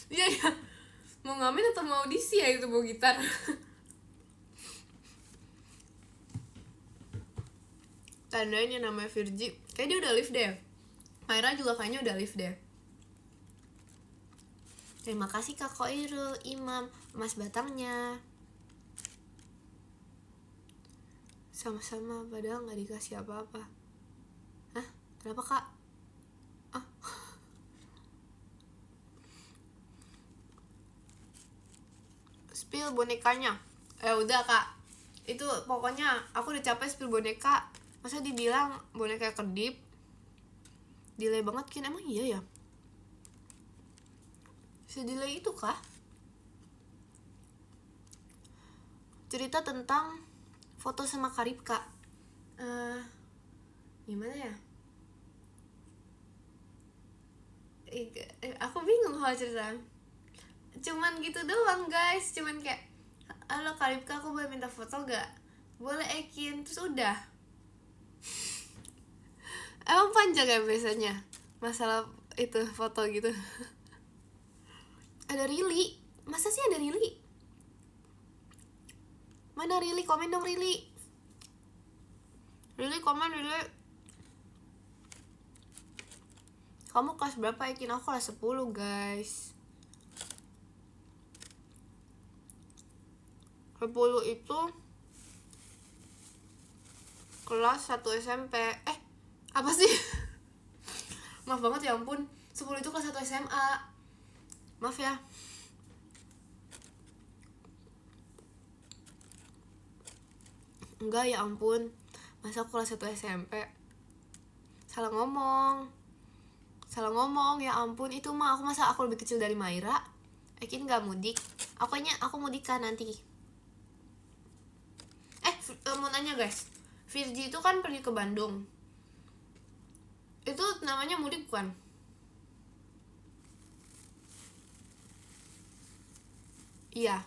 Iya ya. Mau ngamen atau mau audisi ya itu bawa gitar? Tandanya namanya Virgi. Kayaknya dia udah live deh. Myra juga kayaknya udah live deh. Terima kasih Kak Koirul, Imam, Mas Batangnya. Sama-sama, padahal gak dikasih apa-apa. Hah? Kenapa Kak? Spill bonekanya. Udah Kak. Itu pokoknya aku udah capek spill boneka. Masa dibilang boneka kedip? Delay banget kan, emang iya ya? Sedelay itu kah? Cerita tentang foto sama Karipka. Gimana ya? Aku bingung kalau cerita. Cuman gitu doang guys. Cuman kayak, halo Karipka, aku boleh minta foto gak? Boleh Ekin. Terus udah. Emang panjang ya biasanya masalah itu foto gitu. Ada Rili. Masa sih ada Rili? Mana Rili? Komen dong Rili. Rili komen Rili. Kamu kelas berapa Ekin? Aku kelas 10 guys. 10 itu kelas 1 SMP. Apa sih? Maaf banget ya ampun. 10 itu kelas 1 SMA. Maaf ya. Enggak ya ampun. Masa aku kelas 1 SMP? Salah ngomong. Salah ngomong, ya ampun. Itu mah aku masa aku lebih kecil dari Maira. Ekin gak mudik. Aku mudik kan nanti. Mau nanya guys, Virgi itu kan pergi ke Bandung. Itu namanya mudik bukan? Iya.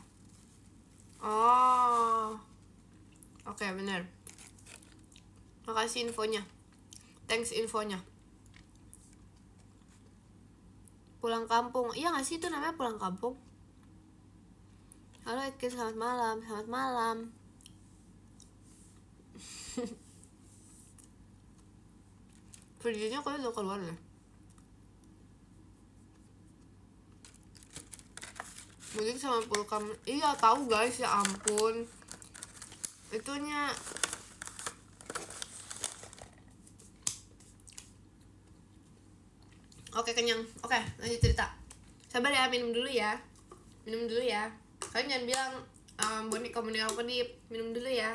Oh, oke, bener. Makasih infonya. Thanks infonya. Pulang kampung. Iya gak sih itu namanya pulang kampung? Halo Ekin, selamat malam. Selamat malam. Virginya kayaknya udah keluar deh. Mudik sama pulang. Iya tahu guys, ya ampun. Itunya Oke, kenyang. Oke, lanjut cerita. Sabar ya, minum dulu ya. Kalian jangan bilang boneka aku kedip. Minum dulu ya.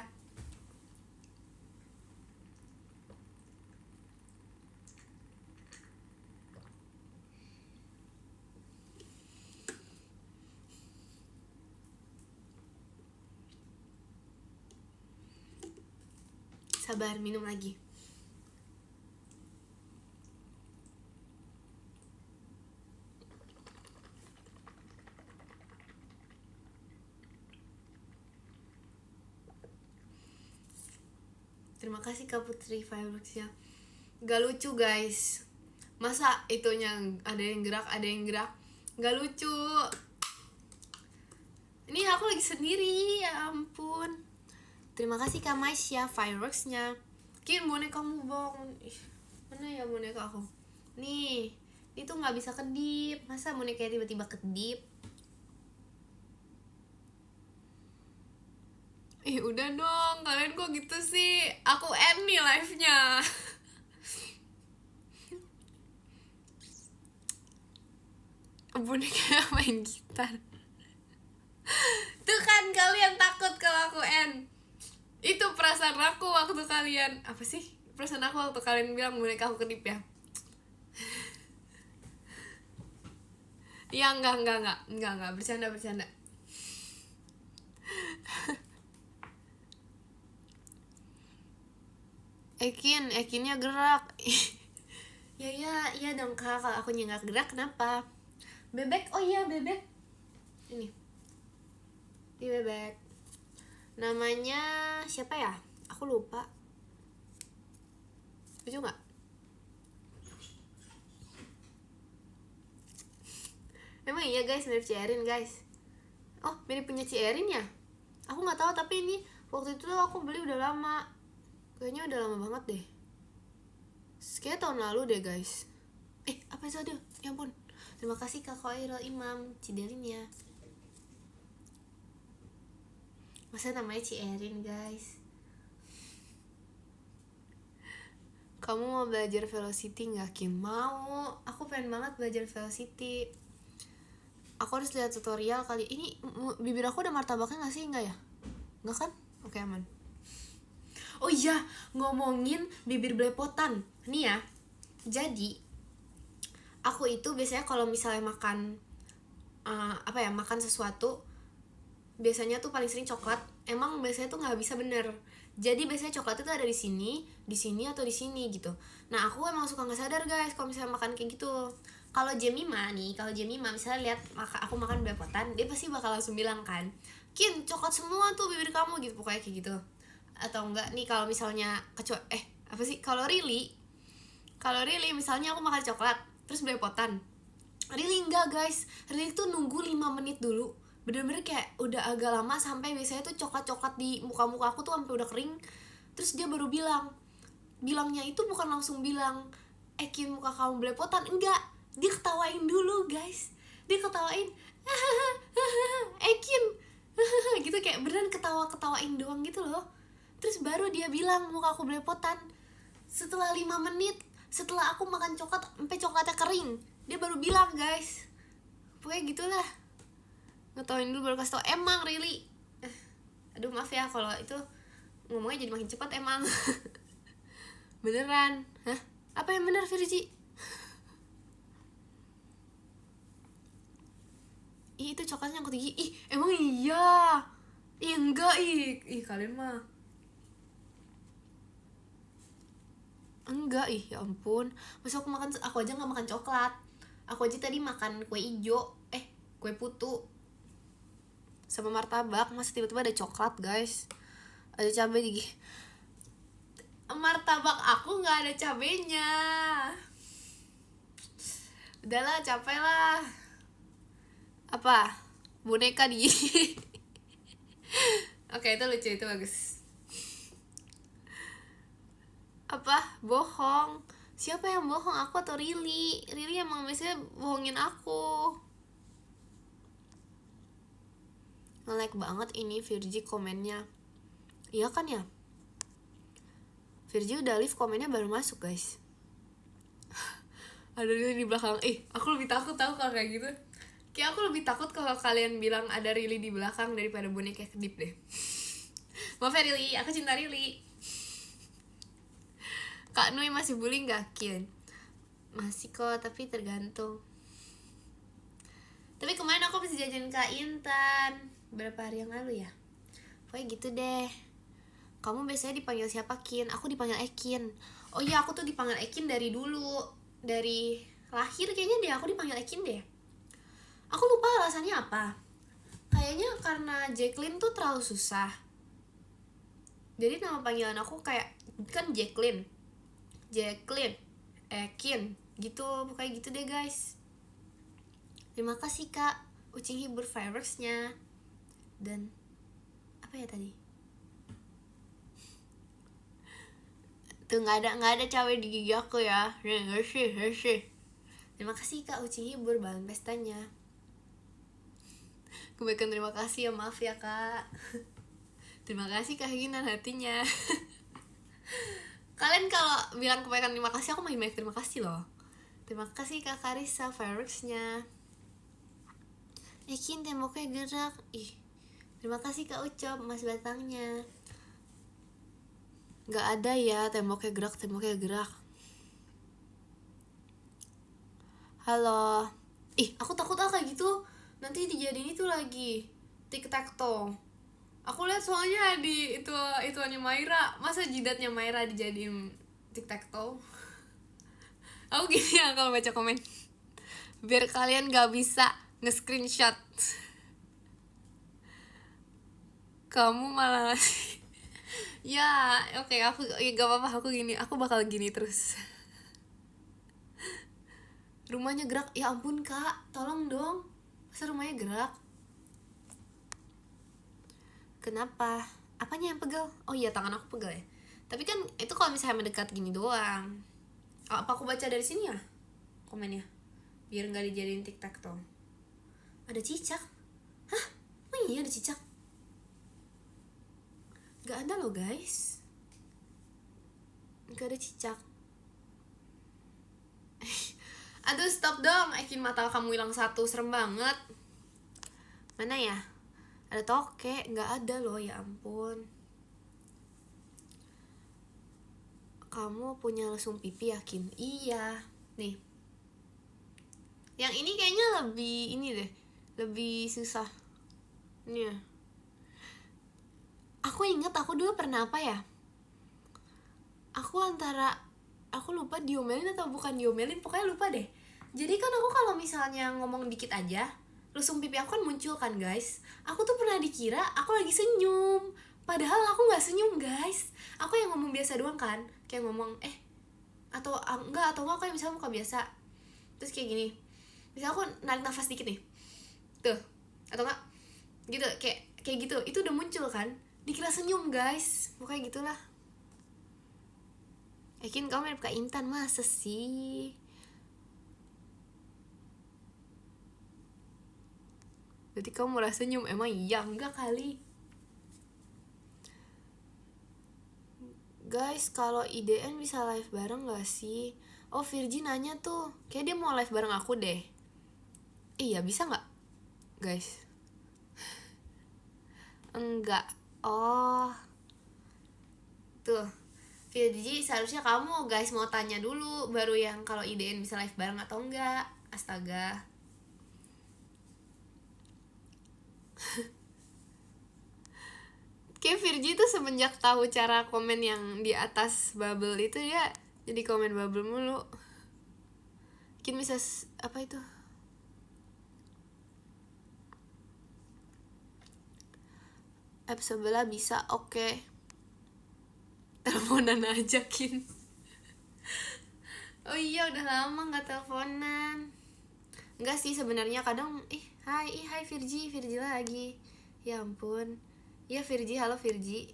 Sabar, minum lagi. Terima kasih Kak Putri Fireworks ya. Gak lucu guys. Masa itunya ada yang gerak, gak lucu. Ini aku lagi sendiri, ya ampun. Terima kasih Kak Maisha Fireworksnya. Kin, bonekamu bong. Mana ya boneka aku? Nih, itu gak bisa kedip. Masa bonekanya tiba-tiba kedip? Udah dong, kalian kok gitu sih? Aku end nih live-nya. Boneka main gitar. Tuh kan kalian takut kalau aku end. Itu perasaan aku waktu kalian. Apa sih? Perasaan aku waktu kalian bilang boneka aku kedip ya? Ya enggak, bercanda. Ekinnya gerak. Iya dong Kak, kalau aku nggak gerak kenapa? Bebek, oh iya bebek. Ini bebek. Namanya siapa ya? Aku lupa. Lucu nggak? Emang iya guys, mirip Cierin guys. Oh, mirip punya Cierin ya? Aku nggak tahu, tapi ini waktu itu aku beli udah lama. Kayaknya udah lama banget deh. Kayaknya tahun lalu deh guys. Apa itu? Aduh, ya ampun. Terima kasih Kak Khairul Imam Cidelin ya. Masa namanya Cierin guys? Kamu mau belajar Velocity gak Kim? Mau, aku pengen banget belajar Velocity. Aku harus lihat tutorial kali. Ini bibir aku ada martabaknya gak sih? Enggak ya? Enggak kan? Oke, aman. Oh iya, ngomongin bibir belepotan. Nih ya, jadi aku itu biasanya kalau misalnya makan makan sesuatu, biasanya tuh paling sering coklat. Emang biasanya tuh nggak bisa bener. Jadi biasanya coklat itu ada di sini atau di sini gitu. Nah aku emang suka nggak sadar guys kalau misalnya makan kayak gitu. Kalau Jemima misalnya lihat aku makan belepotan, dia pasti bakal langsung bilang kan, Kin, coklat semua tuh bibir kamu gitu, pokoknya kayak gitu. Atau enggak nih kalau misalnya kalau Rili misalnya aku makan coklat terus belepotan, Rili enggak guys, Rili tuh nunggu 5 menit dulu, bener-bener kayak udah agak lama, sampai biasanya tuh coklat-coklat di muka aku tuh sampai udah kering, terus dia baru bilangnya itu bukan langsung bilang Kin muka kamu belepotan, enggak, dia ketawain dulu guys, dia ketawain Kin gitu, kayak beneran ketawain doang gitu loh. Terus baru dia bilang muka aku belepotan setelah 5 menit setelah aku makan coklat sampai coklatnya kering, dia baru bilang guys. Pokoknya gitulah, ngetawain dulu baru kasih tau. Emang really aduh maaf ya kalau itu ngomongnya jadi makin cepat emang. Beneran. Hah? Apa yang bener Virgi? Ih, itu coklatnya nyangkut gigi. Ih, emang iya. Ih, enggak, ih kalian mah. Enggak, ih ya ampun. Masa aku aja nggak makan coklat. Aku aja tadi makan kue ijo, kue putu sama martabak, masa tiba-tiba ada coklat, guys. Ada cabai di martabak aku nggak ada cabenya. Udahlah, capek lah. Apa? Boneka di Oke, itu lucu, itu bagus. Apa? Bohong. Siapa yang bohong, aku atau Rili? Rili emang biasanya bohongin aku. Nge-like banget ini Virgi komennya. Iya kan ya? Virgi udah leave, komennya baru masuk, guys. Ada Rili di belakang. Aku lebih takut tahu kalau kayak gitu. Kayak aku lebih takut kalau kalian bilang ada Rili di belakang daripada boneka kedip deh. Maaf ya Rili, aku cinta Rili. Kak Nui masih bullying gak, Kian? Masih kok, tapi tergantung. Tapi kemarin aku bisa jajan Kak Intan berapa hari yang lalu ya. Pokoknya gitu deh. Kamu biasanya dipanggil siapa, Kin? Aku dipanggil Ekin. Oh iya, aku tuh dipanggil Ekin dari dulu. Dari lahir kayaknya deh aku dipanggil Ekin deh. Aku lupa alasannya apa. Kayaknya karena Jacqueline tuh terlalu susah. Jadi nama panggilan aku kayak kan Jacqueline, Ekin gitu, pokoknya gitu deh guys. Terima kasih Kak Ucing hibur fireworksnya. Dan apa ya tadi? Tuh nggak ada cabai di gigi aku ya. Hersih. Terima kasih Kak Ucing hibur bahan pestanya. Kebaikan terima kasih ya, maaf ya Kak. Terima kasih kehinginan hatinya. Kalian kalau bilang kebaikan terima kasih, aku makin banyak terima kasih loh. Terima kasih Kak Karissa fireworksnya. Ekin temboknya gerak. Terima kasih Kak Ucop mas batangnya. Gak ada ya temboknya gerak. Halo. Aku takut kayak gitu. Nanti dijadiin itu lagi tic-tac-toe. Aku lihat soalnya di ituannya Maira. Masa jidatnya Maira dijadiin tic-tac-toe? Aku gini ya kalau baca komen, biar kalian gak bisa nge-screenshot. Kamu malah ya oke, aku gak apa-apa, aku bakal gini terus. Rumahnya gerak, ya ampun Kak, tolong dong, masa rumahnya gerak? Kenapa? Apanya yang pegel? Oh iya, tangan aku pegel ya. Tapi kan itu kalau misalnya mendekat gini doang. Apa aku baca dari sini ya komennya, biar nggak dijadiin tic-tac-toe. Ada cicak? Hah? Oh iya ada cicak? Gak ada loh guys, gak ada cicak. Aduh stop dong, Ekin mata kamu hilang satu, serem banget. Mana ya? Ada tokek, gak ada loh, ya ampun. Kamu punya lesung pipi yakin? Iya. Nih, yang ini kayaknya lebih ini deh, lebih susah. Nih ya. Aku inget aku dulu pernah apa ya, aku lupa diomelin atau bukan diomelin, pokoknya lupa deh. Jadi kan aku kalau misalnya ngomong dikit aja, lesung pipi aku kan muncul kan guys. Aku tuh pernah dikira aku lagi senyum, padahal aku nggak senyum guys. Aku yang ngomong biasa doang kan, kayak ngomong atau enggak aku yang misalnya muka biasa, terus kayak gini, misalnya aku narik nafas dikit nih, tuh, atau enggak gitu, kayak gitu, itu udah muncul kan, dikira senyum guys, pokoknya gitulah. Yakin kamu mirip Kak Intan, masa sih? Berarti kamu merasa senyum, emang iya? Enggak kali. Guys, kalau IDN bisa live bareng gak sih? Oh, Virgi nanya tuh, kayak dia mau live bareng aku deh. Iya, bisa gak? Guys. Enggak. Oh. Tuh. Virgi, seharusnya kamu guys mau tanya dulu, baru yang kalau IDN bisa live bareng atau enggak. Astaga. Kayak Virgi tuh semenjak tahu cara komen yang di atas bubble itu dia jadi komen bubble mulu. Mungkin bisa apa itu? App sebelah bisa, oke. Teleponan aja Kin. Oh iya udah lama nggak teleponan. Enggak sih sebenarnya kadang hai Virgi lagi. Ya ampun. Ya Virgi, halo Virgi.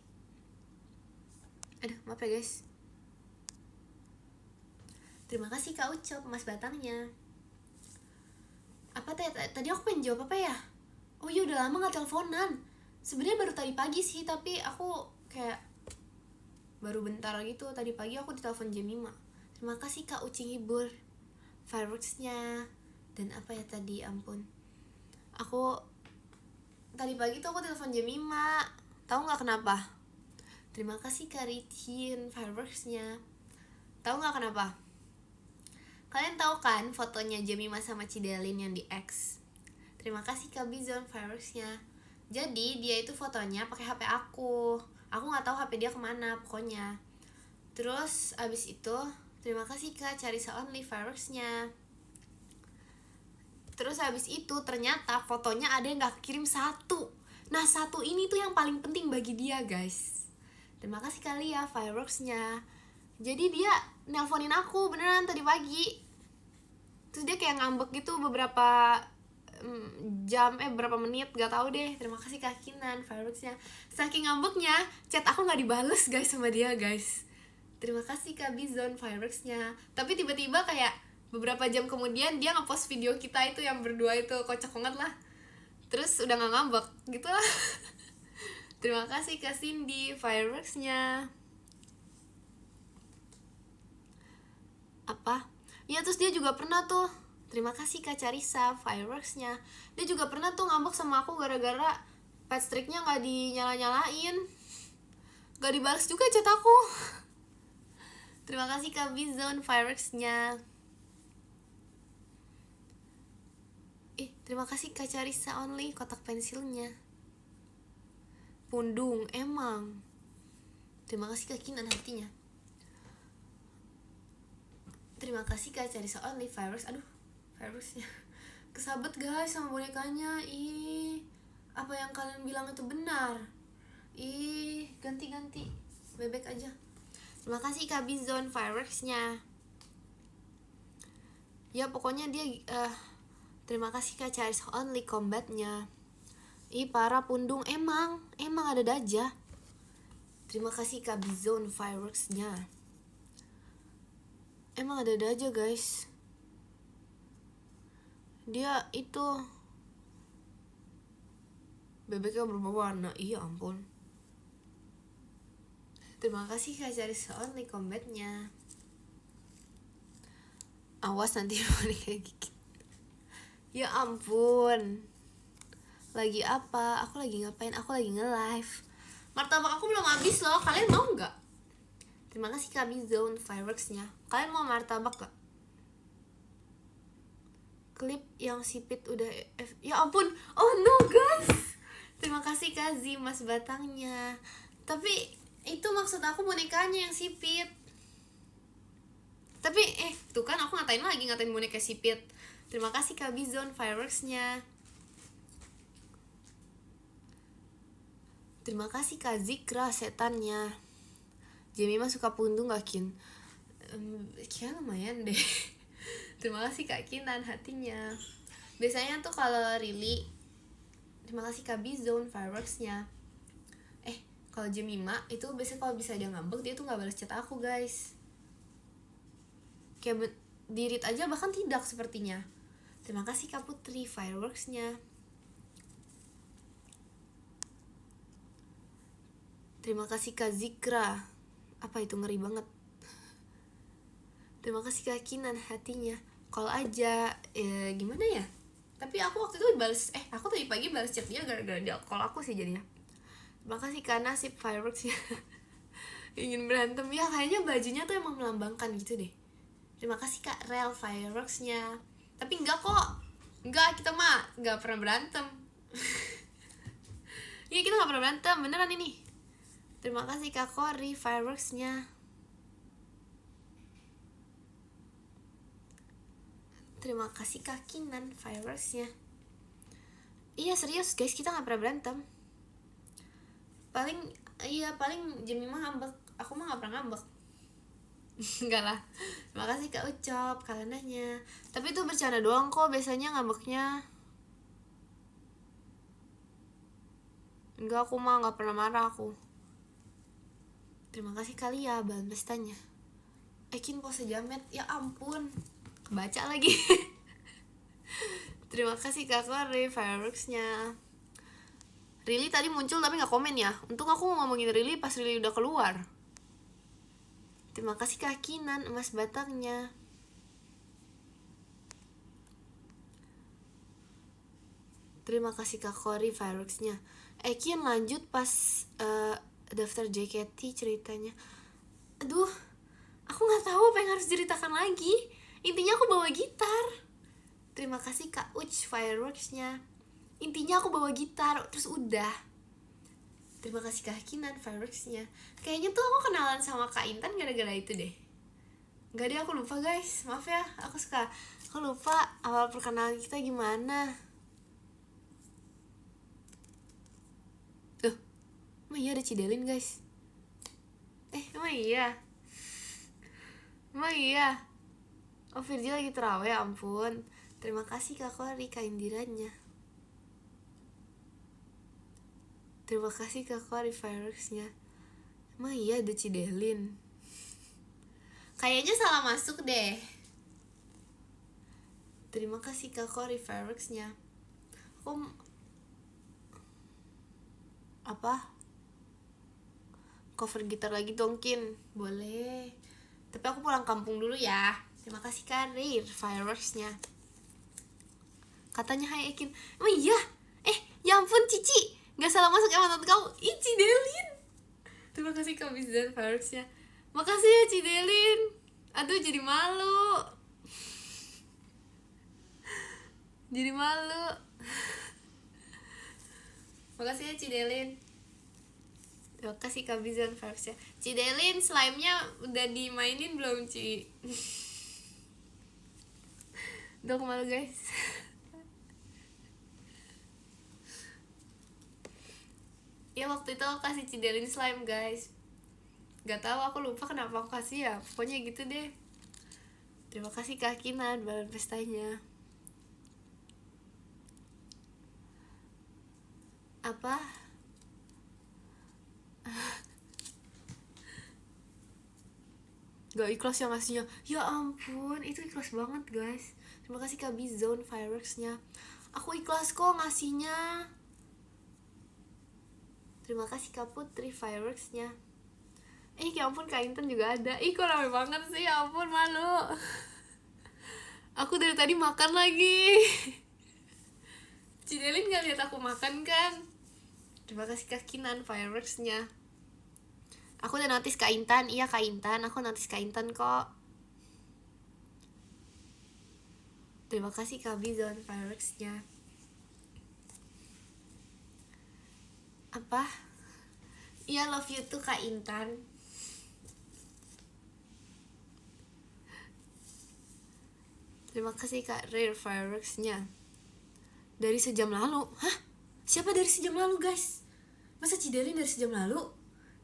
Aduh, maaf ya guys. Terima kasih Kak Ucop, Mas Batangnya. Apa tadi aku pengen jawab apa ya? Oh iya udah lama gak teleponan. Sebenarnya baru tadi pagi sih, tapi aku kayak baru bentar gitu. Tadi pagi aku ditelepon jam 5. Terima kasih Kak Ucing hibur fireworksnya. Dan apa ya tadi, ampun. Tadi pagi tuh aku telepon jam 5. Tahu nggak kenapa? Terima kasih Kak Rithin fireworksnya. Tahu nggak kenapa? Kalian tahu kan fotonya jam 5 sama Cidelin yang di X? Terima kasih Kak Bizon fireworksnya. Jadi dia itu fotonya pakai HP aku. Aku nggak tahu HP dia kemana pokoknya. Terus abis itu terima kasih Kak Carisa Only fireworksnya. Terus habis itu ternyata fotonya ada yang gak kirim satu. Nah satu ini tuh yang paling penting bagi dia guys. Terima kasih kali ya fireworksnya. Jadi dia nelponin aku beneran tadi pagi. Terus dia kayak ngambek gitu beberapa jam, berapa menit gak tahu deh. Terima kasih Kak Kinan fireworksnya. Saking ngambeknya chat aku gak dibales guys sama dia guys. Terima kasih Kak Bizon fireworksnya. Tapi tiba-tiba kayak beberapa jam kemudian dia ngepost video kita itu yang berdua itu, kocak banget lah. Terus udah gak ngambek gitu lah. Terima kasih Kak Cindy fireworksnya. Apa? Ya terus dia juga pernah tuh. Terima kasih Kak Carisa fireworksnya. Dia juga pernah tuh ngambek sama aku gara-gara pet streaknya gak dinyala-nyalain. Gak dibalas juga chat aku. Terima kasih Kak Bizon fireworksnya. Terima kasih Kak Carisa Only kotak pensilnya. Pundung emang. Terima kasih Kak Kinan hatinya. Terima kasih Kak Carisa Only fireworks. Aduh, fireworksnya kesabet guys sama bonekanya. Apa yang kalian bilang itu benar? Ganti bebek aja. Terima kasih Kak Bizon fireworksnya. Ya pokoknya dia terima kasih Kak Charles Only combatnya. Para pundung emang ada daja. Terima kasih Kak Bizon fireworksnya. Emang ada daja guys. Dia itu bebeknya berubah warna. Iya ampun. Terima kasih Kak Charles Only combatnya. Awas nanti boleh kayak gigit. Ya ampun. Lagi apa? Aku lagi ngapain? Aku lagi nge-live. Martabak aku belum habis loh. Kalian mau gak? Terima kasih Kak Bizone fireworksnya. Kalian mau martabak gak? Klip yang sipit udah ya ampun. Oh no guys. Terima kasih Kak Z Mas Batangnya. Tapi itu maksud aku bonekanya yang sipit. Tapi tuh kan aku ngatain boneka sipit. Terima kasih Kak Bizon fireworksnya. Terima kasih Kak Zikra setannya. Jemima suka pundung gak Kin? Kayaknya lumayan deh. Terima kasih Kak Kinan hatinya. Biasanya tuh kalau Rili. Terima kasih Kak Bizon fireworksnya. Kalau Jemima itu biasanya kalau bisa dia ngambek dia tuh gak balas chat aku guys. Kayak dirit aja bahkan tidak sepertinya. Terima kasih Kak Putri fireworksnya. Terima kasih Kak Zikra. Apa itu ngeri banget. Terima kasih Kak Kinan hatinya. Call aja gimana ya. Tapi aku waktu itu aku tadi pagi balas chat dia gara-gara dia call aku sih jadinya. Terima kasih Kak Nasib fireworksnya. Ingin berantem ya, kayaknya bajunya tuh emang melambangkan gitu deh. Terima kasih Kak Rel fireworksnya. Tapi enggak kok. Enggak, kita mah enggak pernah berantem. Iya, kita gak pernah berantem, beneran ini. Terima kasih Kak Kori fireworksnya. Terima kasih Kak Kinan fireworksnya. Iya serius guys, kita gak pernah berantem. Paling Jemima ngambek, aku mah gak pernah ngambek. Enggak lah. Terima kasih Kak Ucop kalenanya. Tapi itu bercanda doang kok, biasanya ngambeknya. Enggak, aku mah gak pernah marah aku. Terima kasih kali ya bahan pestanya. Ekin pose jamet, ya ampun, kebaca lagi. Terima kasih Kak Kori fireworksnya. Rili tadi muncul tapi gak komen ya. Untung aku ngomongin Rili pas Rili udah keluar. Terima kasih Kak Kinan emas batangnya. Terima kasih Kak Kori fireworksnya. Ekin lanjut pas daftar JKT ceritanya. Aduh, aku gak tahu apa yang harus ceritakan lagi. Intinya aku bawa gitar. Terima kasih Kak Uch fireworksnya. Intinya aku bawa gitar, terus udah. Terima kasih Kak Kinan fireworksnya. Kayaknya tuh aku kenalan sama Kak Intan gara-gara itu deh. Gak deh, aku lupa guys, maaf ya. Aku lupa awal perkenalan kita gimana. Tuh, emang iya ada Cidelin guys? Emang iya? Emang iya? Oh, Virgil lagi terawih, ampun. Terima kasih Kak Kori Kak Indiranya. Terima kasih Kak Kori fireworksnya. Emang iya ada Cidelin? Kayaknya salah masuk deh. Terima kasih Kak Kori fireworksnya. Apa? Cover gitar lagi dong Kin. Boleh. Tapi aku pulang kampung dulu ya. Terima kasih Karir fireworksnya. Katanya hai Ekin. Emang iya? Ya ampun Cici, gak salah masuk emang nonton kamu. Ih Cidelin. Terima kasih Kak Bizan fireworksnya. Makasih ya Cidelin. Aduh jadi malu. Jadi malu. Makasih ya Cidelin. Terima kasih Kak Bizan fireworksnya. Cidelin, slime-nya udah dimainin belum Ci? Udah aku malu guys. Ya waktu itu aku kasih Cidelin slime guys. Gak tahu, aku lupa kenapa aku kasih ya. Pokoknya gitu deh. Terima kasih Kak Kinan balon pestanya. Apa? Gak ikhlas ya ngasihnya. Ya ampun, itu ikhlas banget guys. Terima kasih Kak Bizone fireworksnya. Aku ikhlas kok ngasihnya. Terima kasih Kak Putri fireworksnya. Ya ampun Kak Intan juga ada. Kok rame banget sih, ya ampun malu. Aku dari tadi makan lagi. Cidelin gak lihat aku makan kan? Terima kasih Kak Kinan fireworksnya. Aku udah notice Kak Intan. Iya Kak Intan, aku notice Kak Intan kok. Terima kasih Kak Bizon fireworksnya. Apa? Iya love you tuh Kak Intan. Terima kasih Kak Rare fireworksnya. Dari sejam lalu. Hah? Siapa dari sejam lalu guys? Masa Cidelin dari sejam lalu?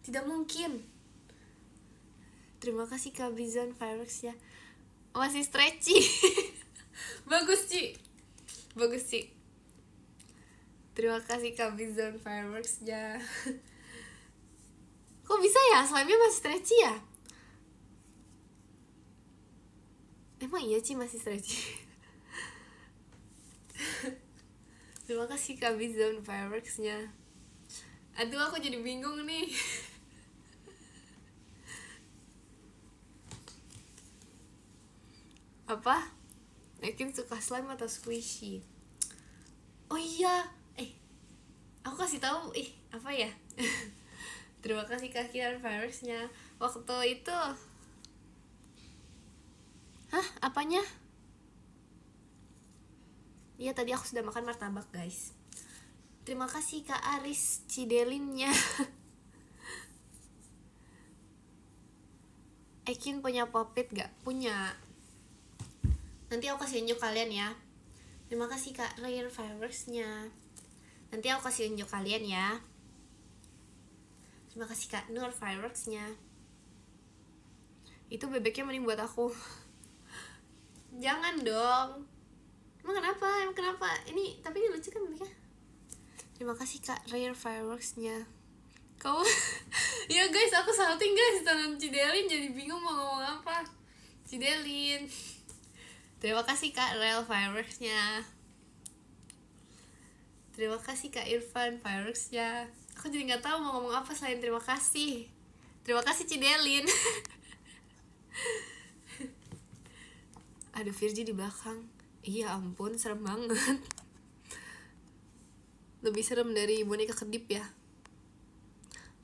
Tidak mungkin. Terima kasih Kak Bizon fireworksnya. Masih stretchy. Bagus Ci. Bagus Ci. Terima kasih Kak Bizon fireworksnya. Kok bisa ya? Slime-nya masih stretchy ya? Emang iya Ci masih stretchy. Terima kasih Kak Bizon fireworksnya. Aduh aku jadi bingung nih. Apa? Ekin suka slime atau squishy? Oh iya, aku kasih tahu apa ya? Terima kasih Kak Kiran fireworksnya. Waktu itu hah? Apanya? Iya tadi aku sudah makan martabak guys. Terima kasih Kak Aris Cidelinnya. Ekin punya popit gak? Punya. Nanti aku kasih unjuk kalian ya. Terima kasih Kak Rare Fireworksnya. Nanti aku kasih unjuk kalian ya. Terima kasih Kak Nur Fireworksnya. Itu bebeknya mending buat aku. Jangan dong. Emang kenapa? Ini tapi ini lucu kan bebeknya. Terima kasih Kak Rare Fireworksnya. Kau ya guys, aku salting guys tangan Cidelin, jadi bingung mau ngomong apa. Cidelin. Terima kasih Kak Rare Fireworksnya. Terima kasih Kak Irfan Fireworksnya. Aku jadi nggak tahu mau ngomong apa selain terima kasih. Terima kasih Cidelin. Ada Virgi di belakang. Iya ampun, serem banget. Lebih serem dari boneka kedip ya.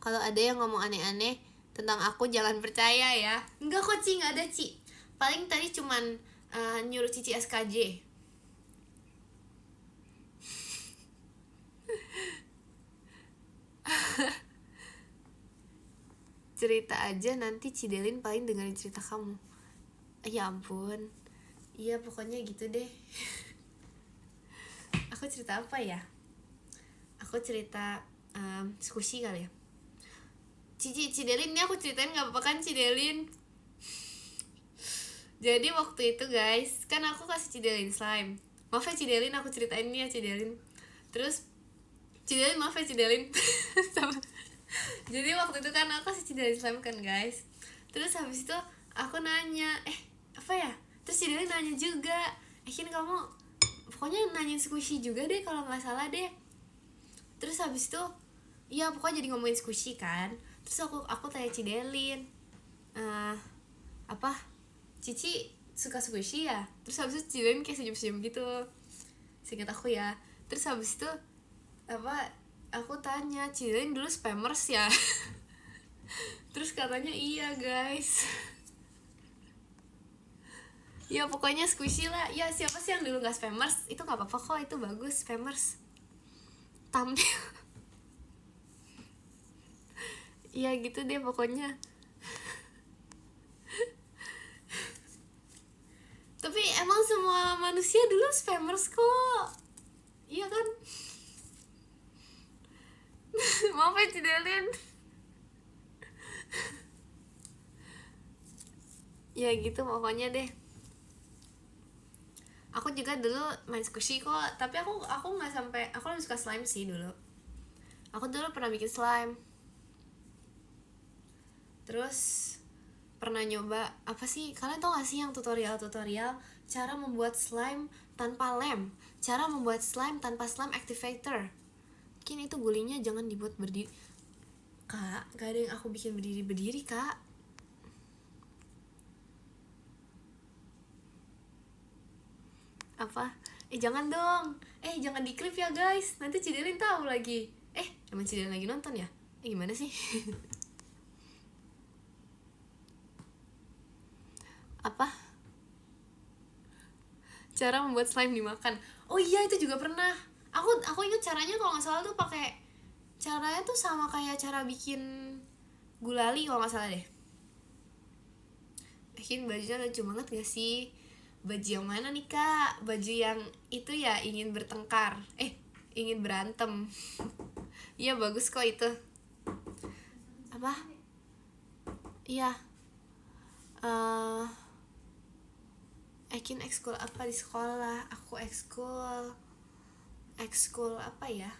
Kalau ada yang ngomong aneh-aneh tentang aku jangan percaya ya. Enggak kok Ci, nggak ada Ci. Paling tadi cuman nyuruh Cici SKJ. Cerita aja, nanti Cidelin paling dengerin cerita kamu. Ya ampun. Iya pokoknya gitu deh. Aku cerita apa ya? Aku cerita squishy kali ya. Cidelin ini aku ceritain gak apa-apa kan Cidelin? Jadi waktu itu guys, kan aku kasih Cidelin slime. Maaf ya Cidelin, aku ceritain nih ya Cidelin. Terus Cidelin, maaf ya Cidelin. Jadi waktu itu kan aku kasih Cidelin slime kan guys. Terus habis itu aku nanya, apa ya? Terus Cidelin nanya juga, Ekin kamu pokoknya nanyain squishy juga deh kalau nggak salah deh. Terus habis itu, iya pokoknya jadi ngomongin squishy kan. Terus aku tanya Cidelin, apa? Cici suka squishy ya? Terus habis itu Cidelin kayak senyum-senyum gitu. Seingat aku ya. Terus habis itu apa? Aku tanya, Cidelin dulu spammers ya? Terus katanya iya guys. Ya pokoknya squishy lah. Ya siapa sih yang dulu gak spammers? Itu gak apa-apa kok, itu bagus spammers. Thumbnail. Ya gitu deh pokoknya. Tapi emang semua manusia dulu spammers kok. Iya kan? Maaf ya Cidelin. Ya gitu pokoknya deh. Aku juga dulu main squishy kok, tapi aku nggak sampai, aku lebih suka slime sih dulu. Aku dulu pernah bikin slime. Terus pernah nyoba apa sih? Kalian tau gak sih yang tutorial cara membuat slime tanpa lem, cara membuat slime tanpa slime activator. Mungkin itu gulingnya jangan dibuat berdiri. Kak, gak ada yang aku bikin berdiri Kak. Apa? Jangan dong. Jangan di clip ya guys. Nanti Cidelin tahu lagi. Emang Cidelin lagi nonton ya? Gimana sih? Apa? Cara membuat slime dimakan. Oh iya, itu juga pernah. Aku ingat caranya kalau nggak salah tuh pakai, caranya tuh sama kayak cara bikin gulali kalau nggak salah deh. Bajunya lucu banget gak sih? Baju yang mana nih Kak? Baju yang itu ya, ingin bertengkar. Ingin berantem. Iya bagus kok itu. Apa? Iya. Ekin ekskul apa di sekolah? Aku ekskul apa ya?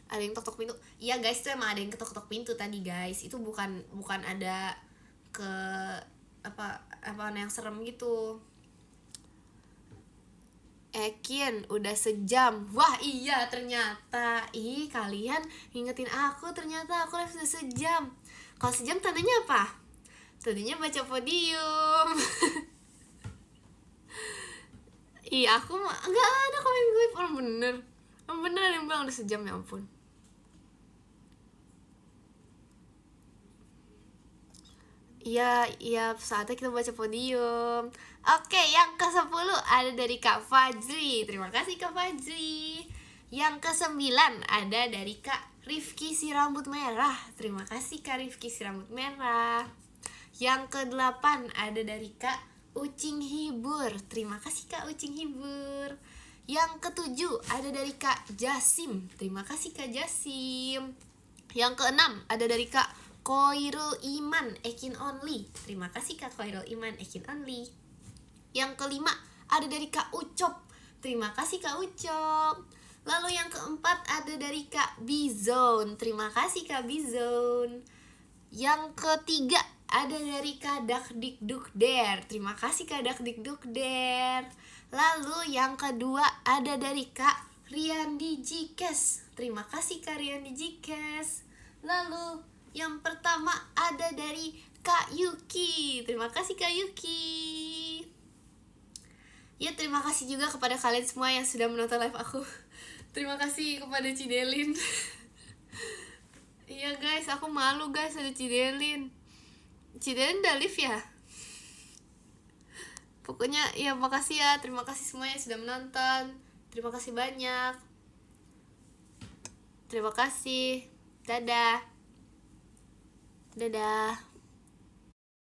Ada yang ketok pintu. Iya guys, tuh emang ada yang ketok pintu tadi guys. Itu bukan ada ke apa yang serem gitu. Ekin udah sejam. Wah iya ternyata. Kalian ngingetin aku, ternyata aku live udah sejam. Kalau sejam tandanya apa? Tadinya baca podium. Aku nggak ada komen gue. Orang bener ada yang bilang udah sejam, ya ampun. Iya, saatnya kita baca podium. Oke, yang ke-10 ada dari Kak Fajri. Terima kasih Kak Fajri. Yang ke-9 ada dari Kak Rifki si rambut merah. Terima kasih Kak Rifki si rambut merah. Yang ke-8 ada dari Kak Ucing Hibur. Terima kasih Kak Ucing Hibur. Yang ke-7 ada dari Kak Jasim. Terima kasih Kak Jasim. Yang ke-6 ada dari Kak Koirul Iman Ekin Only. Terima kasih Kak Koirul Iman Ekin Only. Yang ke-5 ada dari Kak Ucop. Terima kasih Kak Ucop. Lalu yang ke-4 ada dari Kak Bizone. Terima kasih Kak Bizone. Yang ke-3 ada dari Kak Dakdikdukder. Terima kasih Kak Dakdikdukder. Lalu yang kedua ada dari Kak Riandi Jikes. Terima kasih Kak Riandi Jikes. Lalu yang pertama ada dari Kak Yuki. Terima kasih Kak Yuki. Ya, terima kasih juga kepada kalian semua yang sudah menonton live aku. Terima kasih kepada Cidelin. Iya guys, aku malu guys ada Cidelin. Cidelin udah live ya? Pokoknya ya makasih ya, terima kasih semuanya sudah menonton. Terima kasih banyak. Terima kasih. Dadah. Dadah.